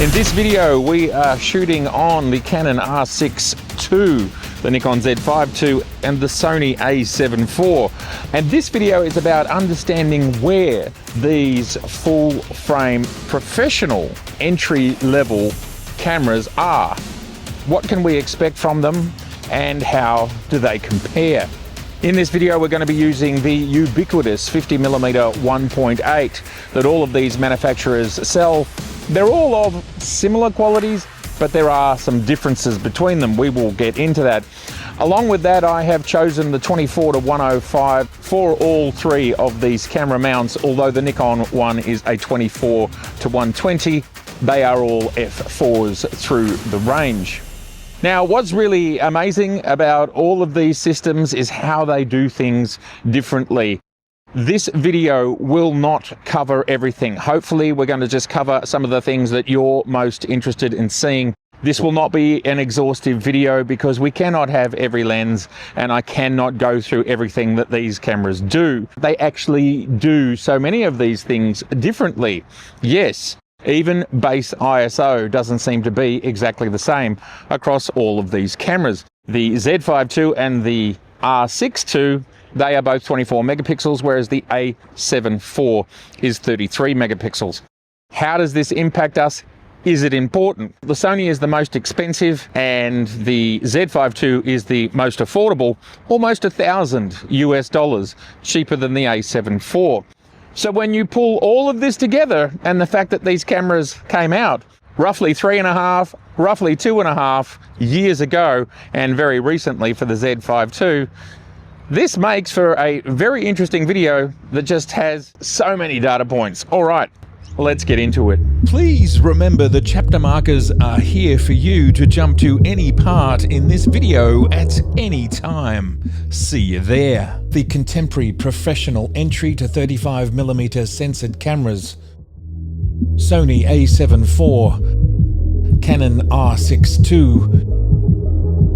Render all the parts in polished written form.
In this video, we are shooting on the Canon R6II, the Nikon Z5II, and the Sony a7IV. And this video is about understanding where these full-frame professional entry-level cameras are. What can we expect from them, and how do they compare? In this video, we're going to be using the ubiquitous 50mm 1.8 that all of these manufacturers sell. They're all of similar qualities, but there are some differences between them. We will get into that. Along with that, I have chosen the 24-105 for all three of these camera mounts, although the Nikon one is a 24-120. They are all f4s through the range. Now, what's really amazing about all of these systems is how they do things differently. This video will not cover everything. Hopefully, we're going to just cover some of the things that you're most interested in seeing. This will not be an exhaustive video because we cannot have every lens, and I cannot go through everything that these cameras do. They actually do so many of these things differently. Yes. Even base ISO doesn't seem to be exactly the same across all of these cameras. The Z5II and the R6II, they are both 24 megapixels, whereas the a7IV is 33 megapixels. How does this impact us? Is it important? The Sony is the most expensive and the Z5II is the most affordable, almost $1,000 cheaper than the a7IV. So when you pull all of this together, and the fact that these cameras came out roughly 3.5, roughly 2.5 years ago, and very recently for the Z5II, this makes for a very interesting video that just has so many data points. All right, let's get into it. Please remember the chapter markers are here for you to jump to any part in this video at any time. See you there. The contemporary professional entry to 35mm censored cameras. Sony a7IV, Canon R6II,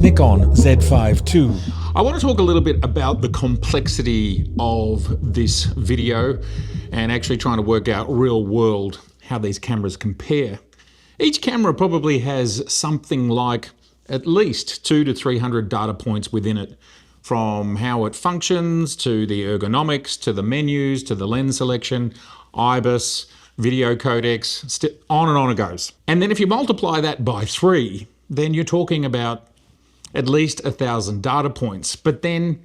Nikon Z5II. I want to talk a little bit about the complexity of this video and actually trying to work out real world how these cameras compare. Each camera probably has something like at least 200 to 300 data points within it, from how it functions to the ergonomics to the menus to the lens selection, IBIS, video codecs, on it goes. And then if you multiply that by 3, then you're talking about at least 1,000 data points. But then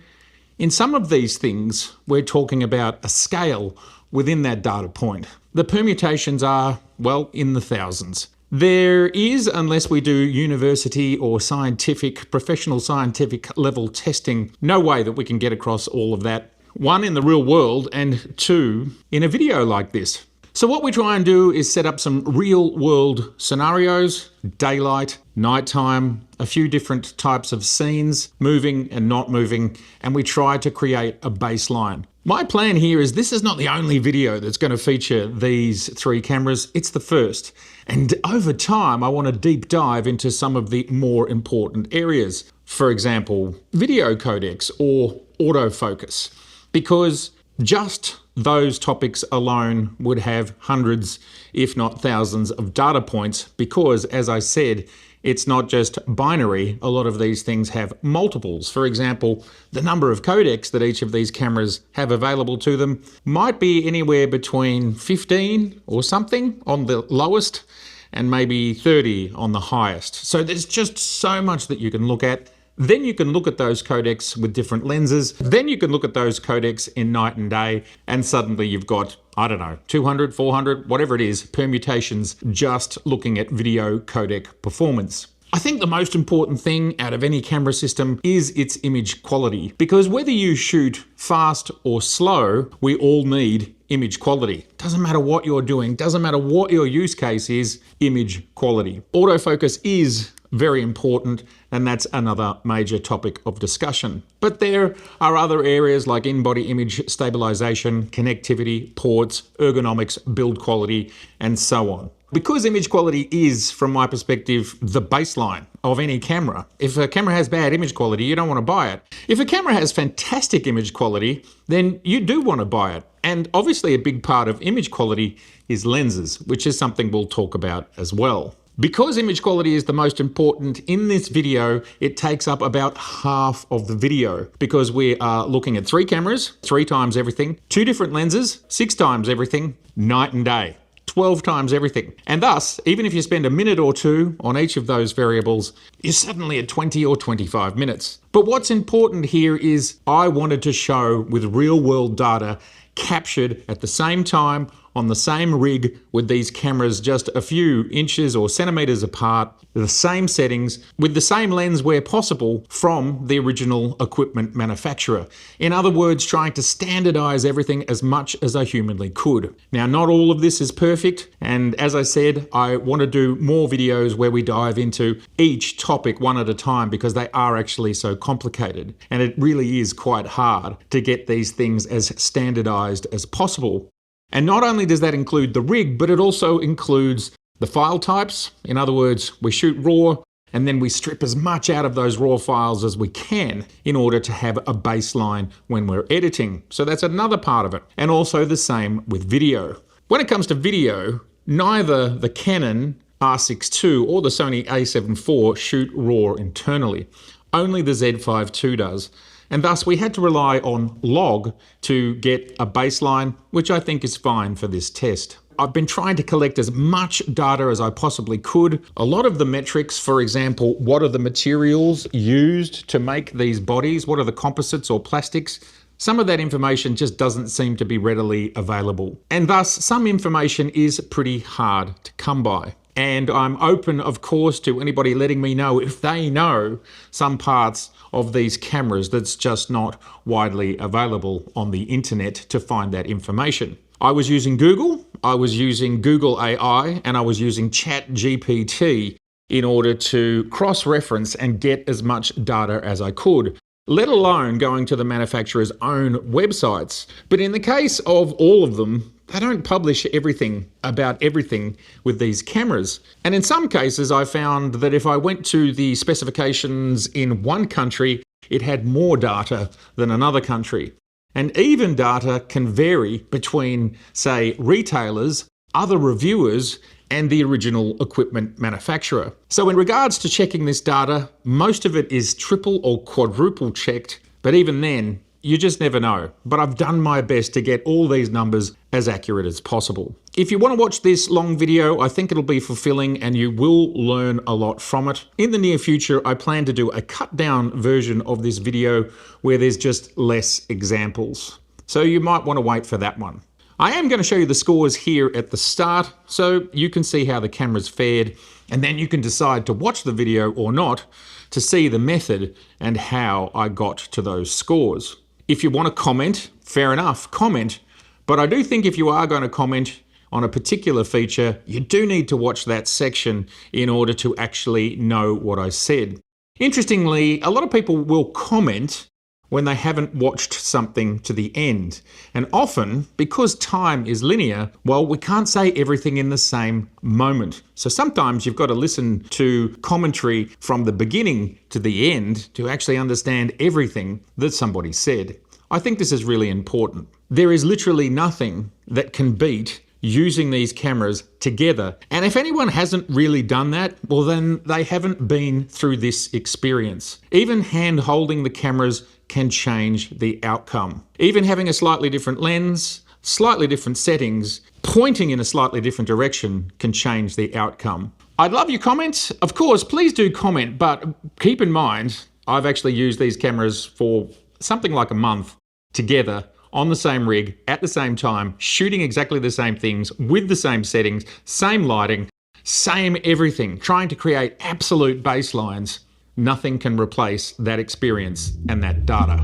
in some of these things, we're talking about a scale within that data point. The permutations are, well, in the thousands. There is, unless we do university or scientific, professional scientific level testing, no way that we can get across all of that. 1, in the real world, and 2, in a video like this. So what we try and do is set up some real world scenarios, daylight, nighttime, a few different types of scenes, moving and not moving, and we try to create a baseline. My plan here is this is not the only video that's going to feature these three cameras, it's the first. And over time, I want to deep dive into some of the more important areas. For example, video codecs or autofocus, because just those topics alone would have hundreds, if not thousands, of data points because, as I said, it's not just binary. A lot of these things have multiples. For example, the number of codecs that each of these cameras have available to them might be anywhere between 15 or something on the lowest and maybe 30 on the highest. So there's just so much that you can look at. Then you can look at those codecs with different lenses. Then you can look at those codecs in night and day, and suddenly you've got, I don't know, 200, 400, whatever it is, permutations just looking at video codec performance. I think the most important thing out of any camera system is its image quality, because whether you shoot fast or slow, we all need image quality. Doesn't matter what you're doing, doesn't matter what your use case is, image quality. Autofocus is very important, and that's another major topic of discussion. But there are other areas like in-body image stabilization, connectivity, ports, ergonomics, build quality, and so on. Because image quality is, from my perspective, the baseline of any camera. If a camera has bad image quality, you don't want to buy it. If a camera has fantastic image quality, then you do want to buy it. And obviously a big part of image quality is lenses, which is something we'll talk about as well. Because image quality is the most important in this video, it takes up about half of the video because we are looking at 3 cameras, 3 times everything, 2 different lenses, 6 times everything, night and day, 12 times everything. And thus, even if you spend a minute or 2 on each of those variables, you're suddenly at 20 or 25 minutes. But what's important here is I wanted to show with real world data captured at the same time on the same rig with these cameras just a few inches or centimeters apart, the same settings, with the same lens where possible from the original equipment manufacturer. In other words, trying to standardize everything as much as I humanly could. Now, not all of this is perfect, and as I said, I want to do more videos where we dive into each topic one at a time because they are actually so complicated, and it really is quite hard to get these things as standardized as possible. And not only does that include the rig, but it also includes the file types. In other words, we shoot RAW and then we strip as much out of those RAW files as we can in order to have a baseline when we're editing. So that's another part of it. And also the same with video. When it comes to video, neither the Canon R6II or the Sony a7IV shoot RAW internally. Only the Z5II does. And thus we had to rely on log to get a baseline, which I think is fine for this test. I've been trying to collect as much data as I possibly could. A lot of the metrics, for example, what are the materials used to make these bodies? What are the composites or plastics? Some of that information just doesn't seem to be readily available. And thus some information is pretty hard to come by. And I'm open, of course, to anybody letting me know if they know some parts of these cameras that's just not widely available on the internet to find that information. I was using Google, I was using Google AI, and I was using ChatGPT in order to cross-reference and get as much data as I could, let alone going to the manufacturer's own websites. But in the case of all of them, they don't publish everything about everything with these cameras. And in some cases, I found that if I went to the specifications in one country, it had more data than another country. And even data can vary between, say, retailers, other reviewers, and the original equipment manufacturer. So in regards to checking this data, most of it is triple or quadruple checked, but even then, you just never know. But I've done my best to get all these numbers as accurate as possible. If you want to watch this long video, I think it'll be fulfilling and you will learn a lot from it. In the near future, I plan to do a cut down version of this video where there's just less examples. So you might want to wait for that one. I am going to show you the scores here at the start so you can see how the camera's fared, and then you can decide to watch the video or not to see the method and how I got to those scores. If you want to comment, fair enough, comment. But I do think if you are going to comment on a particular feature, you do need to watch that section in order to actually know what I said. Interestingly, a lot of people will comment when they haven't watched something to the end. And often, because time is linear, well, we can't say everything in the same moment. So sometimes you've got to listen to commentary from the beginning to the end to actually understand everything that somebody said. I think this is really important. There is literally nothing that can beat using these cameras together. And if anyone hasn't really done that, well, then they haven't been through this experience. Even hand holding the cameras can change the outcome. Even having a slightly different lens, slightly different settings, pointing in a slightly different direction can change the outcome. I'd love your comments. Of course, please do comment, but keep in mind, I've actually used these cameras for something like a month together on the same rig at the same time, shooting exactly the same things with the same settings, same lighting, same everything, trying to create absolute baselines. Nothing can replace that experience and that data.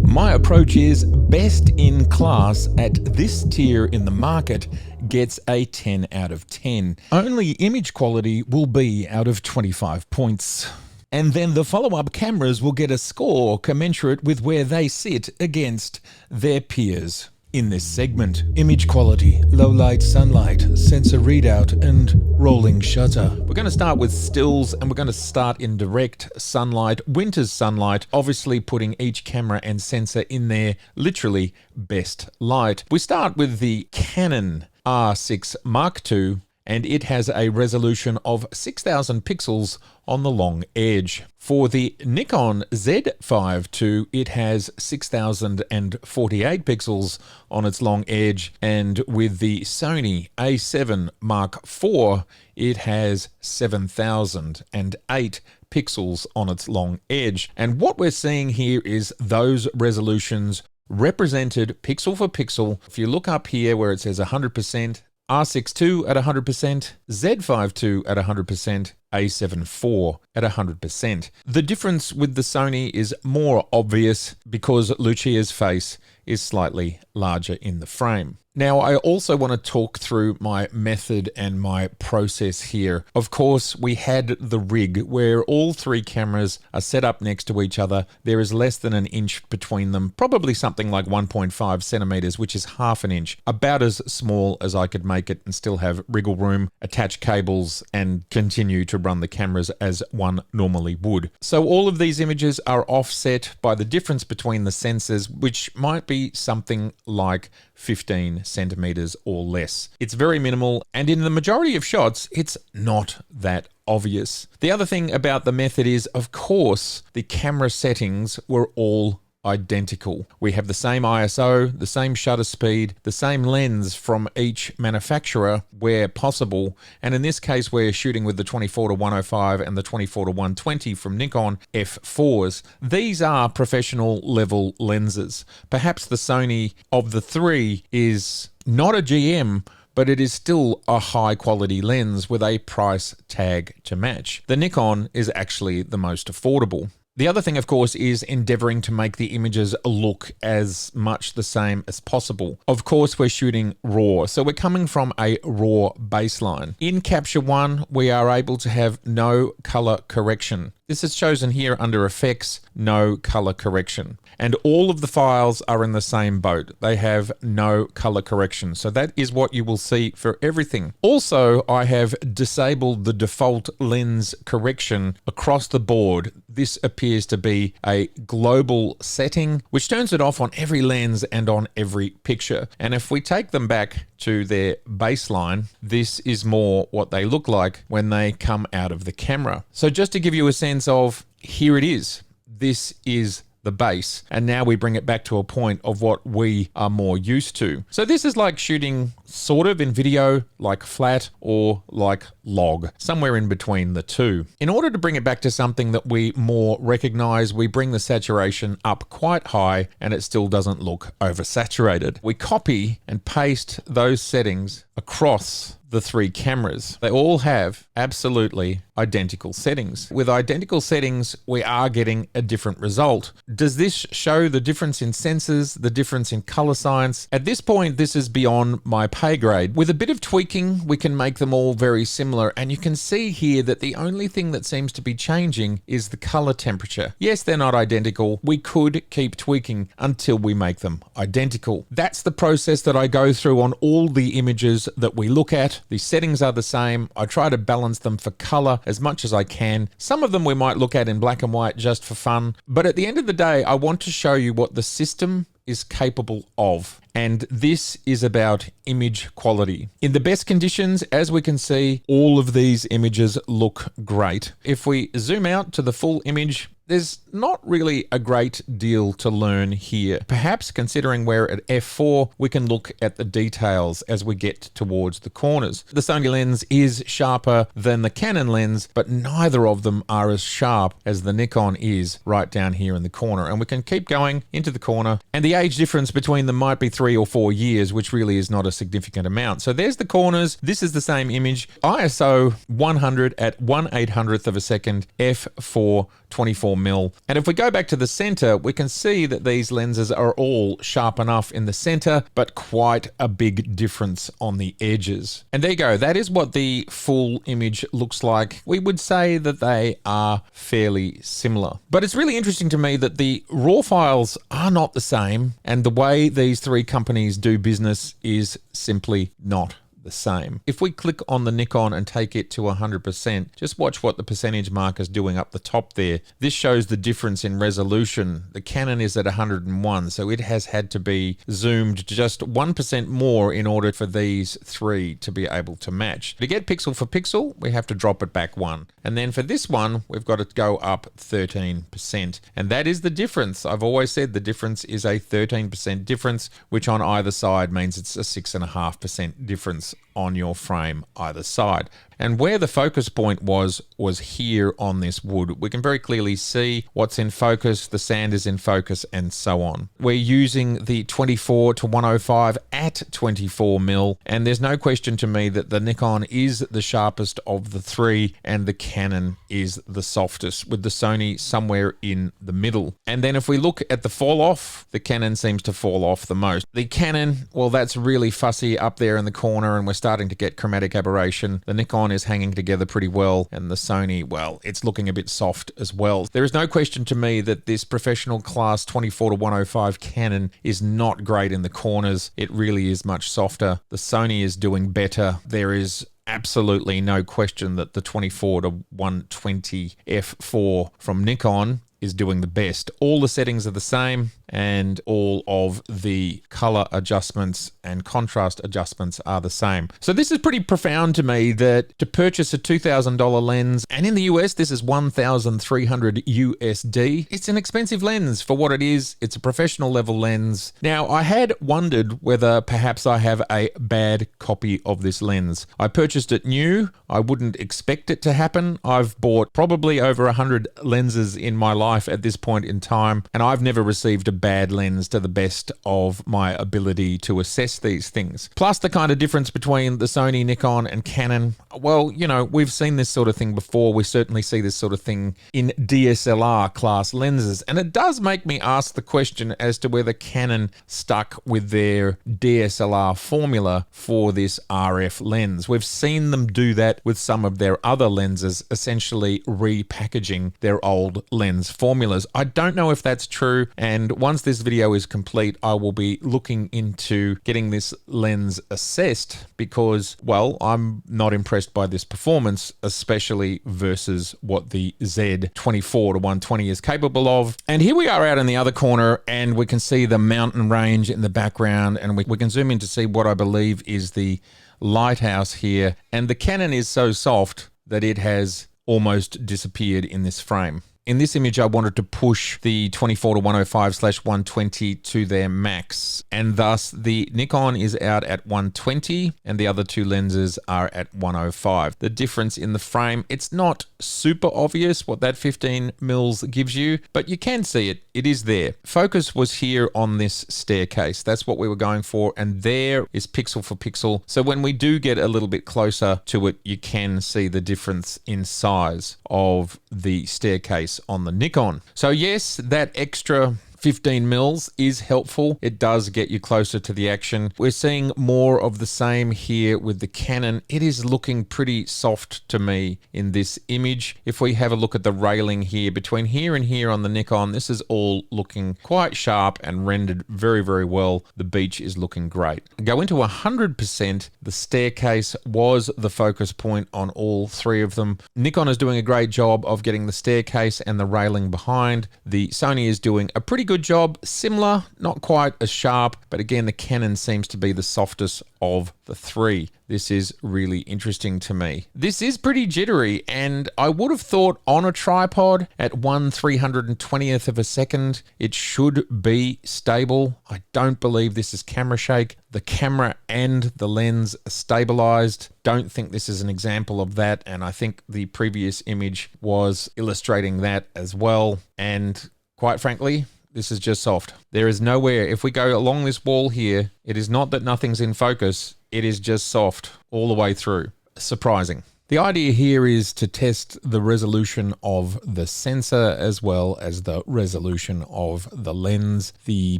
My approach is best in class at this tier in the market gets a 10 out of 10. Only image quality will be out of 25 points. And then the follow-up cameras will get a score commensurate with where they sit against their peers. In this segment, image quality, low light sunlight, sensor readout, and rolling shutter. We're going to start with stills, and we're going to start in direct sunlight, winter's sunlight, obviously putting each camera and sensor in their literally best light. We start with the Canon R6II, and it has a resolution of 6,000 pixels on the long edge. For the Nikon Z5II, it has 6,048 pixels on its long edge, and with the Sony a7IV, it has 7,008 pixels on its long edge. And what we're seeing here is those resolutions represented pixel for pixel. If you look up here where it says 100%, R6II at 100%, Z5II at 100%, a7IV at 100%. The difference with the Sony is more obvious because Lucia's face is slightly larger in the frame. Now, I also want to talk through my method and my process here. Of course, we had the rig where all three cameras are set up next to each other. There is less than an inch between them, probably something like 1.5 centimeters, which is half an inch, about as small as I could make it and still have wriggle room, attach cables, and continue to run the cameras as one normally would. So all of these images are offset by the difference between the sensors, which might be something like 15 centimeters or less. It's very minimal, and in the majority of shots, it's not that obvious. The other thing about the method is, of course, the camera settings were all identical. We have the same ISO, the same shutter speed, the same lens from each manufacturer where possible. And in this case, we're shooting with the 24-105 and the 24-120 from Nikon f4s. These are professional level lenses. Perhaps the Sony of the three is not a GM, but it is still a high quality lens with a price tag to match. The Nikon is actually the most affordable. The other thing, of course, is endeavoring to make the images look as much the same as possible. Of course, we're shooting RAW, so we're coming from a RAW baseline. In Capture One, we are able to have no color correction. This is chosen here under Effects, no color correction. And all of the files are in the same boat. They have no color correction. So that is what you will see for everything. Also, I have disabled the default lens correction across the board. This appears to be a global setting, which turns it off on every lens and on every picture. And if we take them back to their baseline, this is more what they look like when they come out of the camera. So just to give you a sense of, here it is. This is the base, and now we bring it back to a point of what we are more used to. So this is like shooting sort of in video, like flat or like log, somewhere in between the two. In order to bring it back to something that we more recognize, we bring the saturation up quite high and it still doesn't look oversaturated. We copy and paste those settings across the three cameras. They all have absolutely identical settings. With identical settings, we are getting a different result. Does this show the difference in sensors, the difference in color science? At this point, this is beyond my pay grade. With a bit of tweaking, we can make them all very similar, and you can see here that the only thing that seems to be changing is the color temperature. Yes, they're not identical. We could keep tweaking until we make them identical. That's the process that I go through on all the images that we look at. The settings are the same. I try to balance them for color as much as I can. Some of them we might look at in black and white just for fun. But at the end of the day, I want to show you what the system is capable of. And this is about image quality. In the best conditions, as we can see, all of these images look great. If we zoom out to the full image, there's not really a great deal to learn here. Perhaps considering we're at f4, we can look at the details as we get towards the corners. The Sony lens is sharper than the Canon lens, but neither of them are as sharp as the Nikon is right down here in the corner. And we can keep going into the corner, and the age difference between them might be 3 or 4 years, which really is not a significant amount. So there's the corners. This is the same image. ISO 100 at 1/800th of a second, f4 24 24mm. And if we go back to the center, we can see that these lenses are all sharp enough in the center, but quite a big difference on the edges. And there you go. That is what the full image looks like. We would say that they are fairly similar. But it's really interesting to me that the raw files are not the same, and the way these three companies do business is simply not the same. If we click on the Nikon and take it to 100%, just watch what the percentage marker is doing up the top there. This shows the difference in resolution. The Canon is at 101, so it has had to be zoomed just 1% more in order for these three to be able to match. To get pixel for pixel, we have to drop it back one. And then for this one, we've got to go up 13%. And that is the difference. I've always said the difference is a 13% difference, which on either side means it's a 6.5% difference on your frame either side. And where the focus point was here on this wood. We can very clearly see what's in focus, the sand is in focus, and so on. We're using the 24 to 105 at 24mm, and there's no question to me that the Nikon is the sharpest of the three, and the Canon is the softest, with the Sony somewhere in the middle. And then if we look at the fall off, the Canon seems to fall off the most. The Canon, well, that's really fussy up there in the corner, and we're starting to get chromatic aberration. The Nikon is hanging together pretty well, and the Sony, well, it's looking a bit soft as well. There is no question to me that this professional class 24 to 105 Canon is not great in the corners. It really is much softer. The Sony is doing better. There is absolutely no question that the 24 to 120 f4 from Nikon is doing the best. All the settings are the same, and all of the color adjustments and contrast adjustments are the same. So this is pretty profound to me, that to purchase a $2,000 lens, and in the US this is $1,300 USD, it's an expensive lens for what it is. It's a professional level lens. Now, I had wondered whether perhaps I have a bad copy of this lens. I purchased it new. I wouldn't expect it to happen. I've bought probably over 100 lenses in my life at this point in time, and I've never received a bad lens to the best of my ability to assess these things. Plus the kind of difference between the Sony, Nikon, and Canon. Well, you know, we've seen this sort of thing before. We certainly see this sort of thing in DSLR class lenses, and it does make me ask the question as to whether Canon stuck with their DSLR formula for this RF lens. We've seen them do that with some of their other lenses, essentially repackaging their old lens formulas. I don't know if that's true, and once this video is complete, I will be looking into getting this lens assessed because, well, I'm not impressed by this performance, especially versus what the Z24 to 120 is capable of. And here we are out in the other corner, and we can see the mountain range in the background, and we can zoom in to see what I believe is the lighthouse here. And the Canon is so soft that it has almost disappeared in this frame. In this image, I wanted to push the 24 to 105/120 to their max, and thus the Nikon is out at 120 and the other two lenses are at 105. The difference in the frame, it's not super obvious what that 15 mils gives you, but you can see it. It is there. Focus was here on this staircase. That's what we were going for, and there is pixel for pixel. So when we do get a little bit closer to it, you can see the difference in size of the staircase on the Nikon. So yes, that extra 15 mils is helpful. It does get you closer to the action. We're seeing more of the same here with the Canon. It is looking pretty soft to me in this image. If we have a look at the railing here, between here and here on the Nikon, this is all looking quite sharp and rendered very, very well. The beach is looking great. Go into 100%. The staircase was the focus point on all three of them. Nikon is doing a great job of getting the staircase and the railing behind. The Sony is doing a pretty good job, similar, not quite as sharp, but again, the Canon seems to be the softest of the three. This is really interesting to me. This is pretty jittery, and I would have thought on a tripod at 1/320th of a second, it should be stable. I don't believe this is camera shake. The camera and the lens are stabilized. Don't think this is an example of that, and I think the previous image was illustrating that as well. And quite frankly, this is just soft. There is nowhere, if we go along this wall here, it is not that nothing's in focus, it is just soft all the way through. Surprising. The idea here is to test the resolution of the sensor as well as the resolution of the lens. The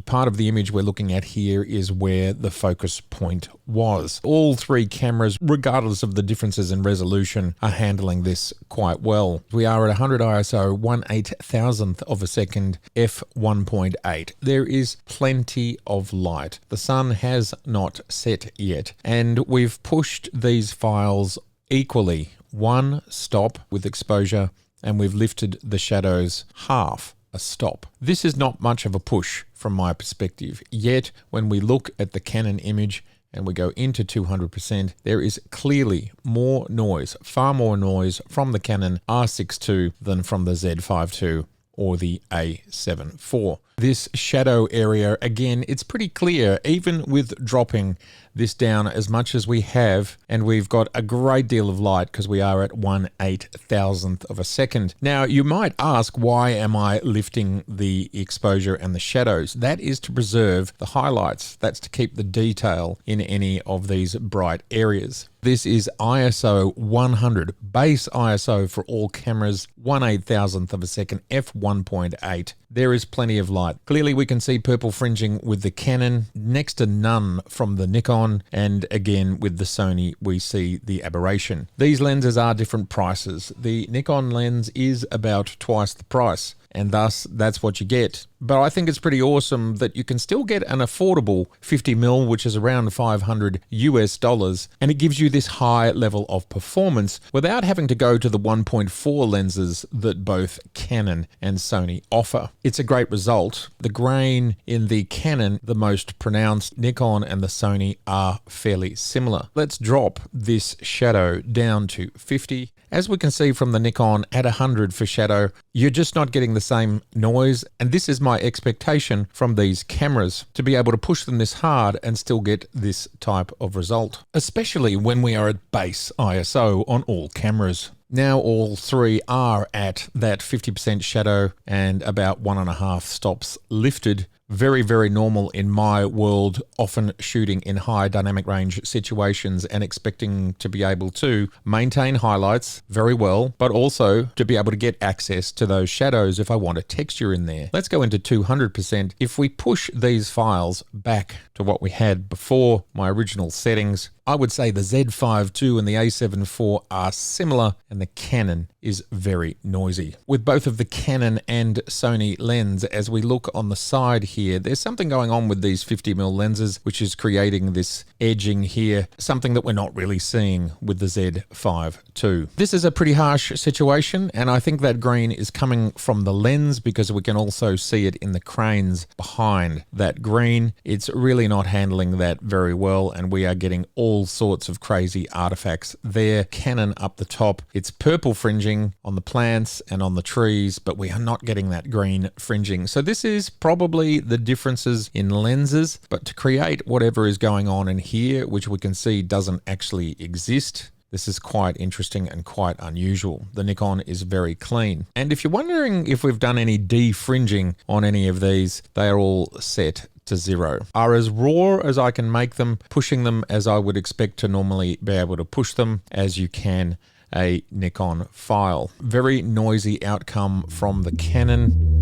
part of the image we're looking at here is where the focus point was. All three cameras, regardless of the differences in resolution, are handling this quite well. We are at 100 ISO, 1/8000th of a second, f1.8. There is plenty of light. The sun has not set yet, and we've pushed these files equally, one stop with exposure, and we've lifted the shadows half a stop. This is not much of a push from my perspective, yet when we look at the Canon image and we go into 200%, there is clearly more noise, far more noise from the Canon R6II than from the Z5II or the a7IV. This shadow area, again, it's pretty clear, even with dropping this down as much as we have, and we've got a great deal of light because we are at 1/8000th of a second. Now, you might ask, why am I lifting the exposure and the shadows? That is to preserve the highlights. That's to keep the detail in any of these bright areas. This is ISO 100, base ISO for all cameras, 1/8000th of a second, f1.8. There is plenty of light. Clearly we can see purple fringing with the Canon, next to none from the Nikon, and again with the Sony we see the aberration. These lenses are different prices. The Nikon lens is about twice the price, and thus that's what you get. But I think it's pretty awesome that you can still get an affordable 50mm, which is around $500 US, and it gives you this high level of performance without having to go to the 1.4 lenses that both Canon and Sony offer. It's a great result. The grain in the Canon, the most pronounced. Nikon and the Sony are fairly similar. Let's drop this shadow down to 50. As we can see from the Nikon at 100 for shadow, you're just not getting the same noise, and this is my expectation from these cameras, to be able to push them this hard and still get this type of result, especially when we are at base ISO on all cameras. Now all three are at that 50% shadow and about 1.5 stops lifted. Very, very normal in my world, often shooting in high dynamic range situations and expecting to be able to maintain highlights very well, but also to be able to get access to those shadows if I want a texture in there. Let's go into 200%. If we push these files back to what we had before my original settings, I would say the Z5II and the a7IV are similar, and the Canon is very noisy. With both of the Canon and Sony lens, as we look on the side here, there's something going on with these 50mm lenses, which is creating this edging here, something that we're not really seeing with the Z5II. This is a pretty harsh situation, and I think that green is coming from the lens because we can also see it in the cranes behind that green. It's really not handling that very well, and we are getting all sorts of crazy artifacts there. Canon up the top, it's purple fringing on the plants and on the trees, but we are not getting that green fringing. So this is probably the differences in lenses, but to create whatever is going on in here, which we can see doesn't actually exist, this is quite interesting and quite unusual. The Nikon is very clean. And if you're wondering if we've done any defringing on any of these, they are all set to 0. Are as raw as I can make them, pushing them as I would expect to normally be able to push them as you can a Nikon file. Very noisy outcome from the Canon.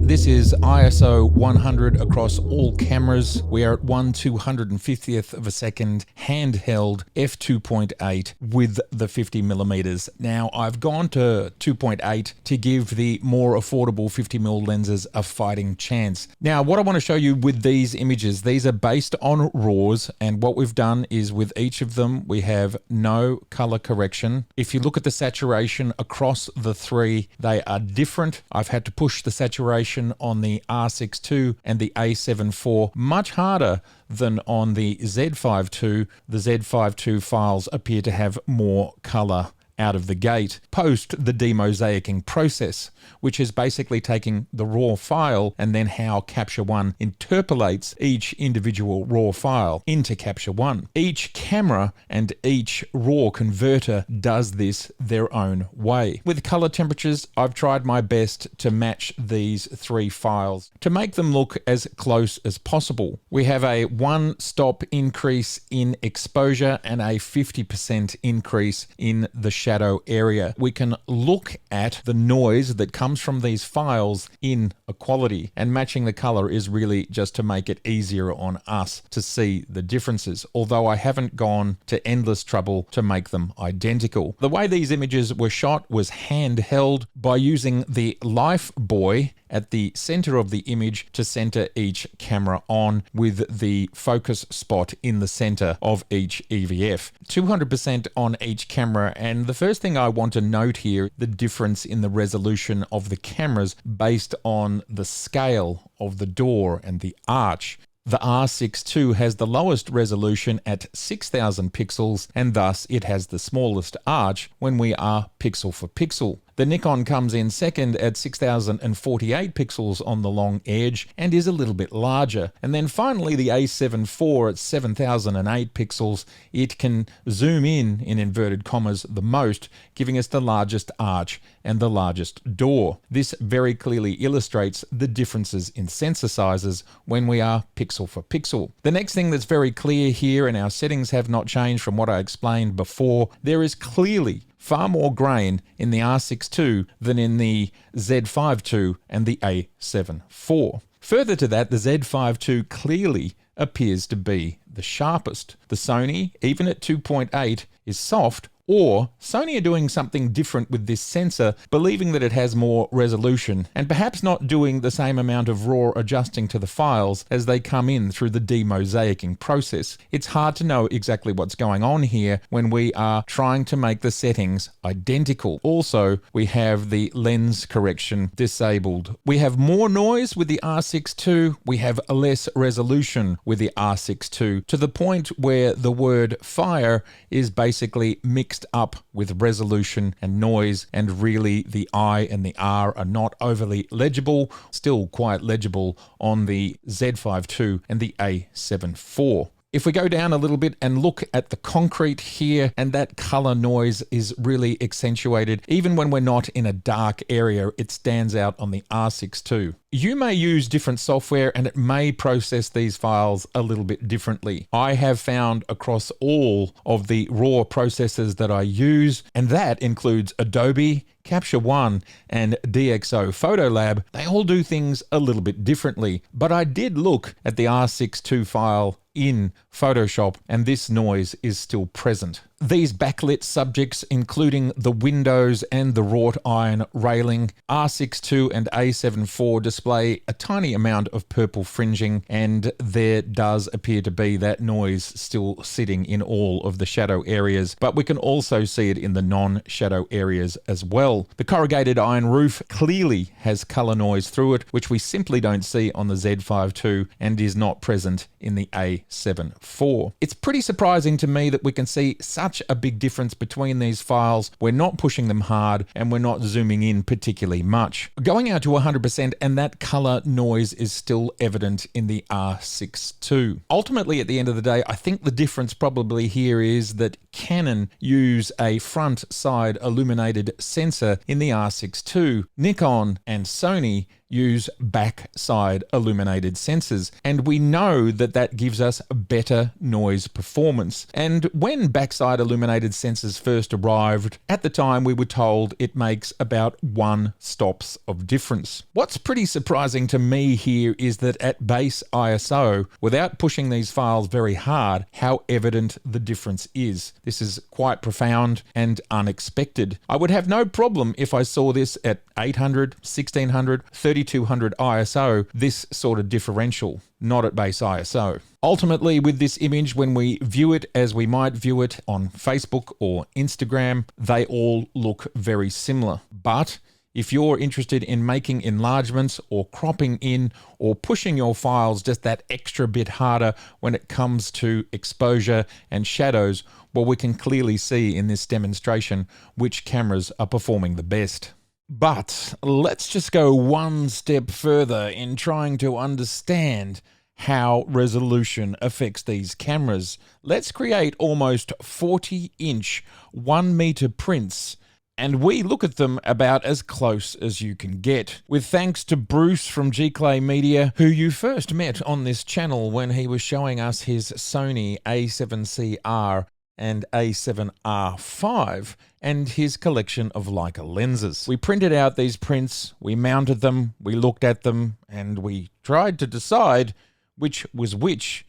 This is ISO 100 across all cameras. We are at 1/250th of a second, handheld f2.8 with the 50mm. Now I've gone to 2.8 to give the more affordable 50mm lenses a fighting chance. Now what I want to show you with these images, these are based on RAWs, and what we've done is with each of them we have no color correction. If you look at the saturation across the three, they are different. I've had to push the saturation on the R6II and the a7IV much harder than on the Z5II. The Z5II files appear to have more color out of the gate, post the demosaicing process, which is basically taking the raw file and then how Capture One interpolates each individual raw file into Capture One. Each camera and each raw converter does this their own way. With color temperatures, I've tried my best to match these three files to make them look as close as possible. We have a 1-stop increase in exposure and a 50% increase in the shadow area. We can look at the noise that comes from these files in equality, and matching the color is really just to make it easier on us to see the differences, although I haven't gone to endless trouble to make them identical. The way these images were shot was handheld by using the Life Buoy at the center of the image to center each camera on, with the focus spot in the center of each EVF. 200% on each camera, and the first thing I want to note here, the difference in the resolution of the cameras based on the scale of the door and the arch. The R6II has the lowest resolution at 6,000 pixels, and thus it has the smallest arch when we are pixel for pixel. The Nikon comes in second at 6,048 pixels on the long edge and is a little bit larger. And then finally the a7IV at 7,008 pixels. It can zoom in inverted commas, the most, giving us the largest arch and the largest door. This very clearly illustrates the differences in sensor sizes when we are pixel for pixel. The next thing that's very clear here, and our settings have not changed from what I explained before, there is clearly far more grain in the R6II than in the Z5II and the a7IV. Further to that, the Z5II clearly appears to be the sharpest. The Sony, even at 2.8, is soft, or Sony are doing something different with this sensor, believing that it has more resolution, and perhaps not doing the same amount of raw adjusting to the files as they come in through the demosaicing process. It's hard to know exactly what's going on here when we are trying to make the settings identical. Also, we have the lens correction disabled. We have more noise with the R6II, we have less resolution with the R6II, to the point where the word fire is basically mixed up with resolution and noise, and really the I and the R are not overly legible, still quite legible on the Z5II and the a7IV. If we go down a little bit and look at the concrete here, and that color noise is really accentuated. Even when we're not in a dark area, it stands out on the R6II. You may use different software and it may process these files a little bit differently. I have found across all of the raw processors that I use, and that includes Adobe, Capture One, and DxO Photolab, they all do things a little bit differently. But I did look at the R6II file in Photoshop, and this noise is still present. These backlit subjects, including the windows and the wrought iron railing, R6II and a7IV display a tiny amount of purple fringing, and there does appear to be that noise still sitting in all of the shadow areas, but we can also see it in the non-shadow areas as well. The corrugated iron roof clearly has color noise through it, which we simply don't see on the Z5II and is not present in the a7IV. It's pretty surprising to me that we can see such a big difference between these files. We're not pushing them hard and we're not zooming in particularly much. Going out to 100% and that color noise is still evident in the R6II. Ultimately, at the end of the day, I think the difference probably here is that Canon use a front side illuminated sensor in the R6II. Nikon and Sony use backside illuminated sensors, and we know that that gives us better noise performance. And when backside illuminated sensors first arrived, at the time we were told it makes about 1 stops of difference. What's pretty surprising to me here is that at base ISO, without pushing these files very hard, how evident the difference is. This is quite profound and unexpected. I would have no problem if I saw this at 800, 1600, 3200 ISO, this sort of differential, not at base ISO. Ultimately, with this image, when we view it as we might view it on Facebook or Instagram, they all look very similar. But If you're interested in making enlargements or cropping in or pushing your files just that extra bit harder when it comes to exposure and shadows, well, we can clearly see in this demonstration which cameras are performing the best. But let's just go one step further in trying to understand how resolution affects these cameras. Let's create almost 40-inch 1-meter prints, and we look at them about as close as you can get. With thanks to Bruce from G-Clay Media, who you first met on this channel when he was showing us his Sony a7CR and a7R5 and his collection of Leica lenses. We printed out these prints, we mounted them, we looked at them, and we tried to decide which was which.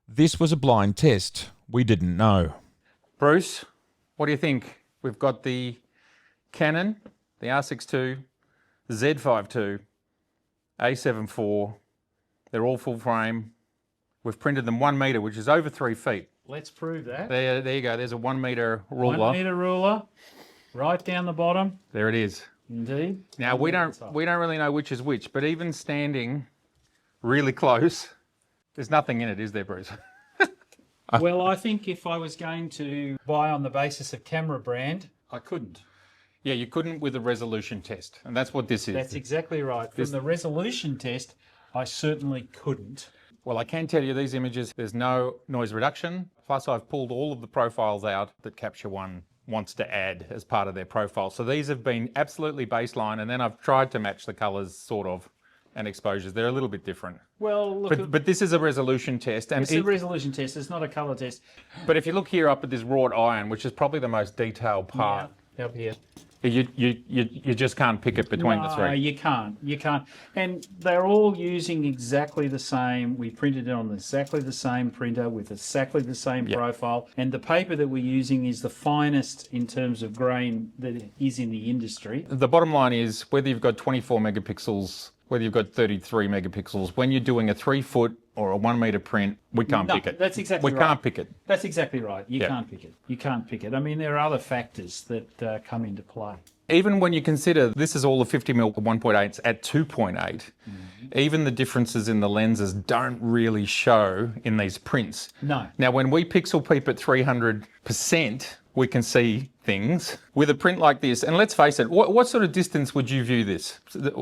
This was a blind test. We didn't know. Bruce, what do you think? We've got the Canon, the R6II, the Z5II, a7IV. They're all full frame. We've printed them 1 meter, which is over 3 feet. Let's prove that. There you go. There's a 1 meter ruler. 1 meter ruler, right down the bottom. There it is. Indeed. Now we don't really know which is which, but even standing really close, there's nothing in it, is there, Bruce? Well, I think if I was going to buy on the basis of camera brand, I couldn't. Yeah, you couldn't with a resolution test, and that's what this is. That's exactly right. From the resolution test, I certainly couldn't. Well, I can tell you these images, there's no noise reduction. Plus, I've pulled all of the profiles out that Capture One wants to add as part of their profile. So these have been absolutely baseline, and then I've tried to match the colors, sort of, and exposures. They're a little bit different. Well, look, but this is a resolution test. And it's a resolution test. It's not a color test. But if you look here up at this wrought iron, which is probably the most detailed part, yeah, up here. you just can't pick it between the three. No, you can't. You can't. And they're all using exactly the same. We printed it on exactly the same printer with exactly the same profile. And the paper that we're using is the finest in terms of grain that is in the industry. The bottom line is whether you've got 24 megapixels, whether you've got 33 megapixels, when you're doing a 3 foot or a 1 meter print, we can't pick it. That's exactly right. We can't pick it. That's exactly right. You can't pick it. You can't pick it. I mean, there are other factors that come into play. Even when you consider this is all the 50mm 1.8s at 2.8, even the differences in the lenses don't really show in these prints. No. Now, when we pixel peep at 300%, we can see things. With a print like this, and let's face it, what sort of distance would you view this?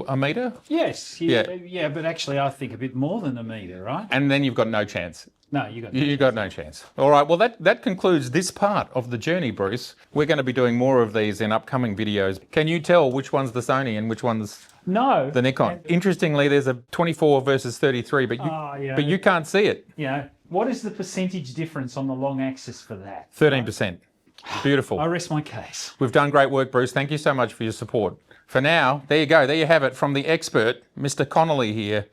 A metre? Yes. Yeah, but actually I think a bit more than a metre, right? And then you've got no chance. No, you got no chance. All right, well, that concludes this part of the journey, Bruce. We're going to be doing more of these in upcoming videos. Can you tell which one's the Sony and which one's the Nikon? Interestingly, there's a 24 versus 33, but you can't see it. Yeah. What is the percentage difference on the long axis for that? 13%. Beautiful. I rest my case. We've done great work, Bruce. Thank you so much for your support. For now, there you go. There you have it from the expert, Mr. Connolly here.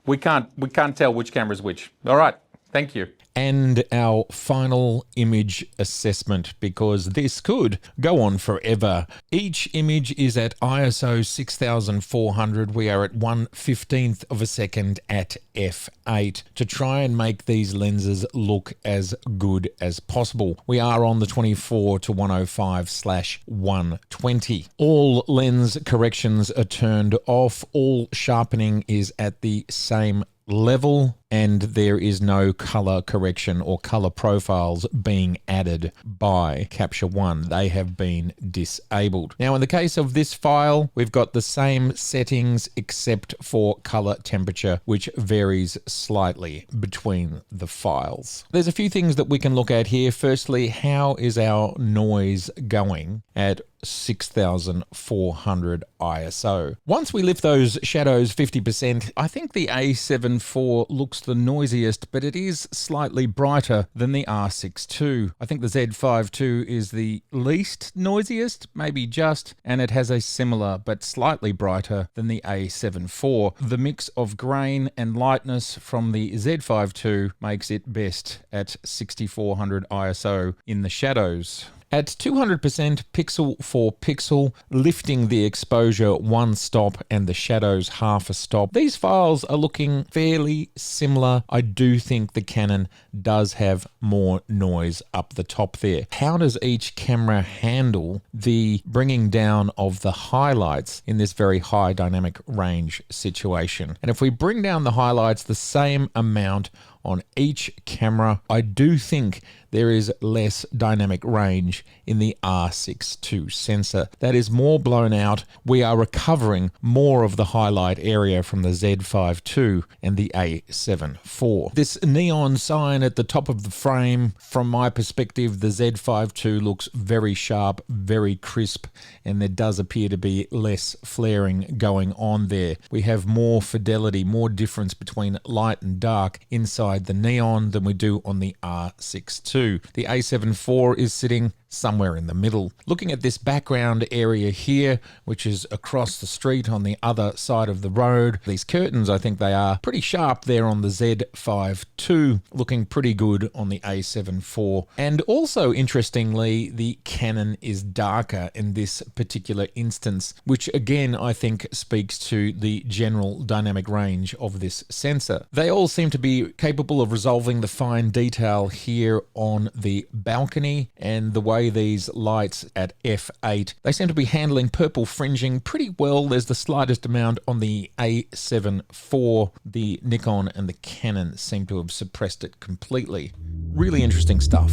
We can't tell which camera's which. All right. Thank you. And our final image assessment, because this could go on forever. Each image is at ISO 6400. We are at 1/15th of a second at f8 to try and make these lenses look as good as possible. We are on the 24 to 105/120. All lens corrections are turned off. All sharpening is at the same level, and there is no color correction or color profiles being added by Capture One. They have been disabled. Now, in the case of this file, we've got the same settings except for color temperature, which varies slightly between the files. There's a few things that we can look at here. Firstly, how is our noise going at 6400 ISO? Once we lift those shadows 50%, I think the a7IV looks the noisiest, but it is slightly brighter than the R6II. I think the Z5II is the least noisiest, maybe just, and it has a similar but slightly brighter than the a7IV. The mix of grain and lightness from the Z5II makes it best at 6400 ISO in the shadows. At 200% pixel for pixel, lifting the exposure one stop and the shadows half a stop, these files are looking fairly similar. I do think the Canon does have more noise up the top there. How does each camera handle the bringing down of the highlights in this very high dynamic range situation? And if we bring down the highlights the same amount on each camera, I do think there is less dynamic range in the R6II sensor. That is more blown out. We are recovering more of the highlight area from the Z5II and the a7IV. This neon sign at the top of the frame, from my perspective, the Z5II looks very sharp, very crisp, and there does appear to be less flaring going on there. We have more fidelity, more difference between light and dark inside the neon than we do on the R6II. The a7IV is sitting somewhere in the middle. Looking at this background area here, which is across the street on the other side of the road, these curtains, I think they are pretty sharp there on the Z5II, looking pretty good on the a7IV. And also, interestingly, the Canon is darker in this particular instance, which again, I think speaks to the general dynamic range of this sensor. They all seem to be capable of resolving the fine detail here on the balcony, and the way these lights at f8, they seem to be handling purple fringing pretty well. There's the slightest amount on the a7IV. The Nikon and the Canon seem to have suppressed it completely. Really interesting stuff.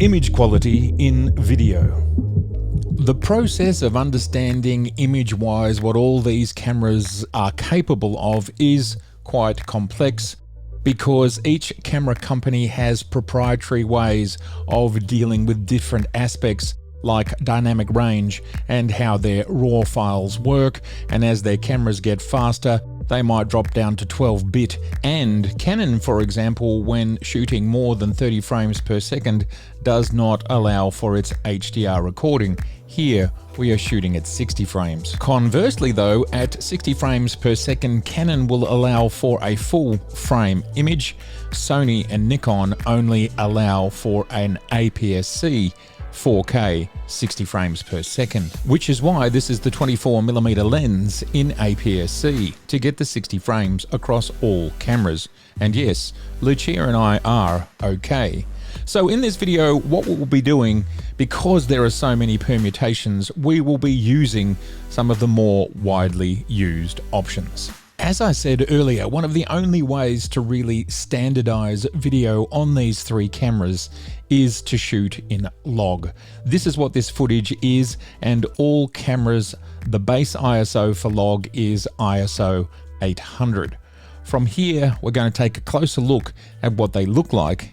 Image quality in video. The process of understanding image-wise what all these cameras are capable of is quite complex, because each camera company has proprietary ways of dealing with different aspects like dynamic range and how their RAW files work, and as their cameras get faster, they might drop down to 12-bit. And Canon, for example, when shooting more than 30 frames per second, does not allow for its HDR recording. Here, we are shooting at 60 frames. Conversely though, at 60 frames per second, Canon will allow for a full frame image. Sony and Nikon only allow for an APS-C 4K 60 frames per second, which is why this is the 24mm lens in APS-C to get the 60 frames across all cameras. And yes, Lucia and I are okay. So in this video, what we'll be doing, because there are so many permutations, we will be using some of the more widely used options. As I said earlier, one of the only ways to really standardize video on these three cameras is to shoot in log. This is what this footage is, and all cameras, the base ISO for log is ISO 800. From here, we're going to take a closer look at what they look like,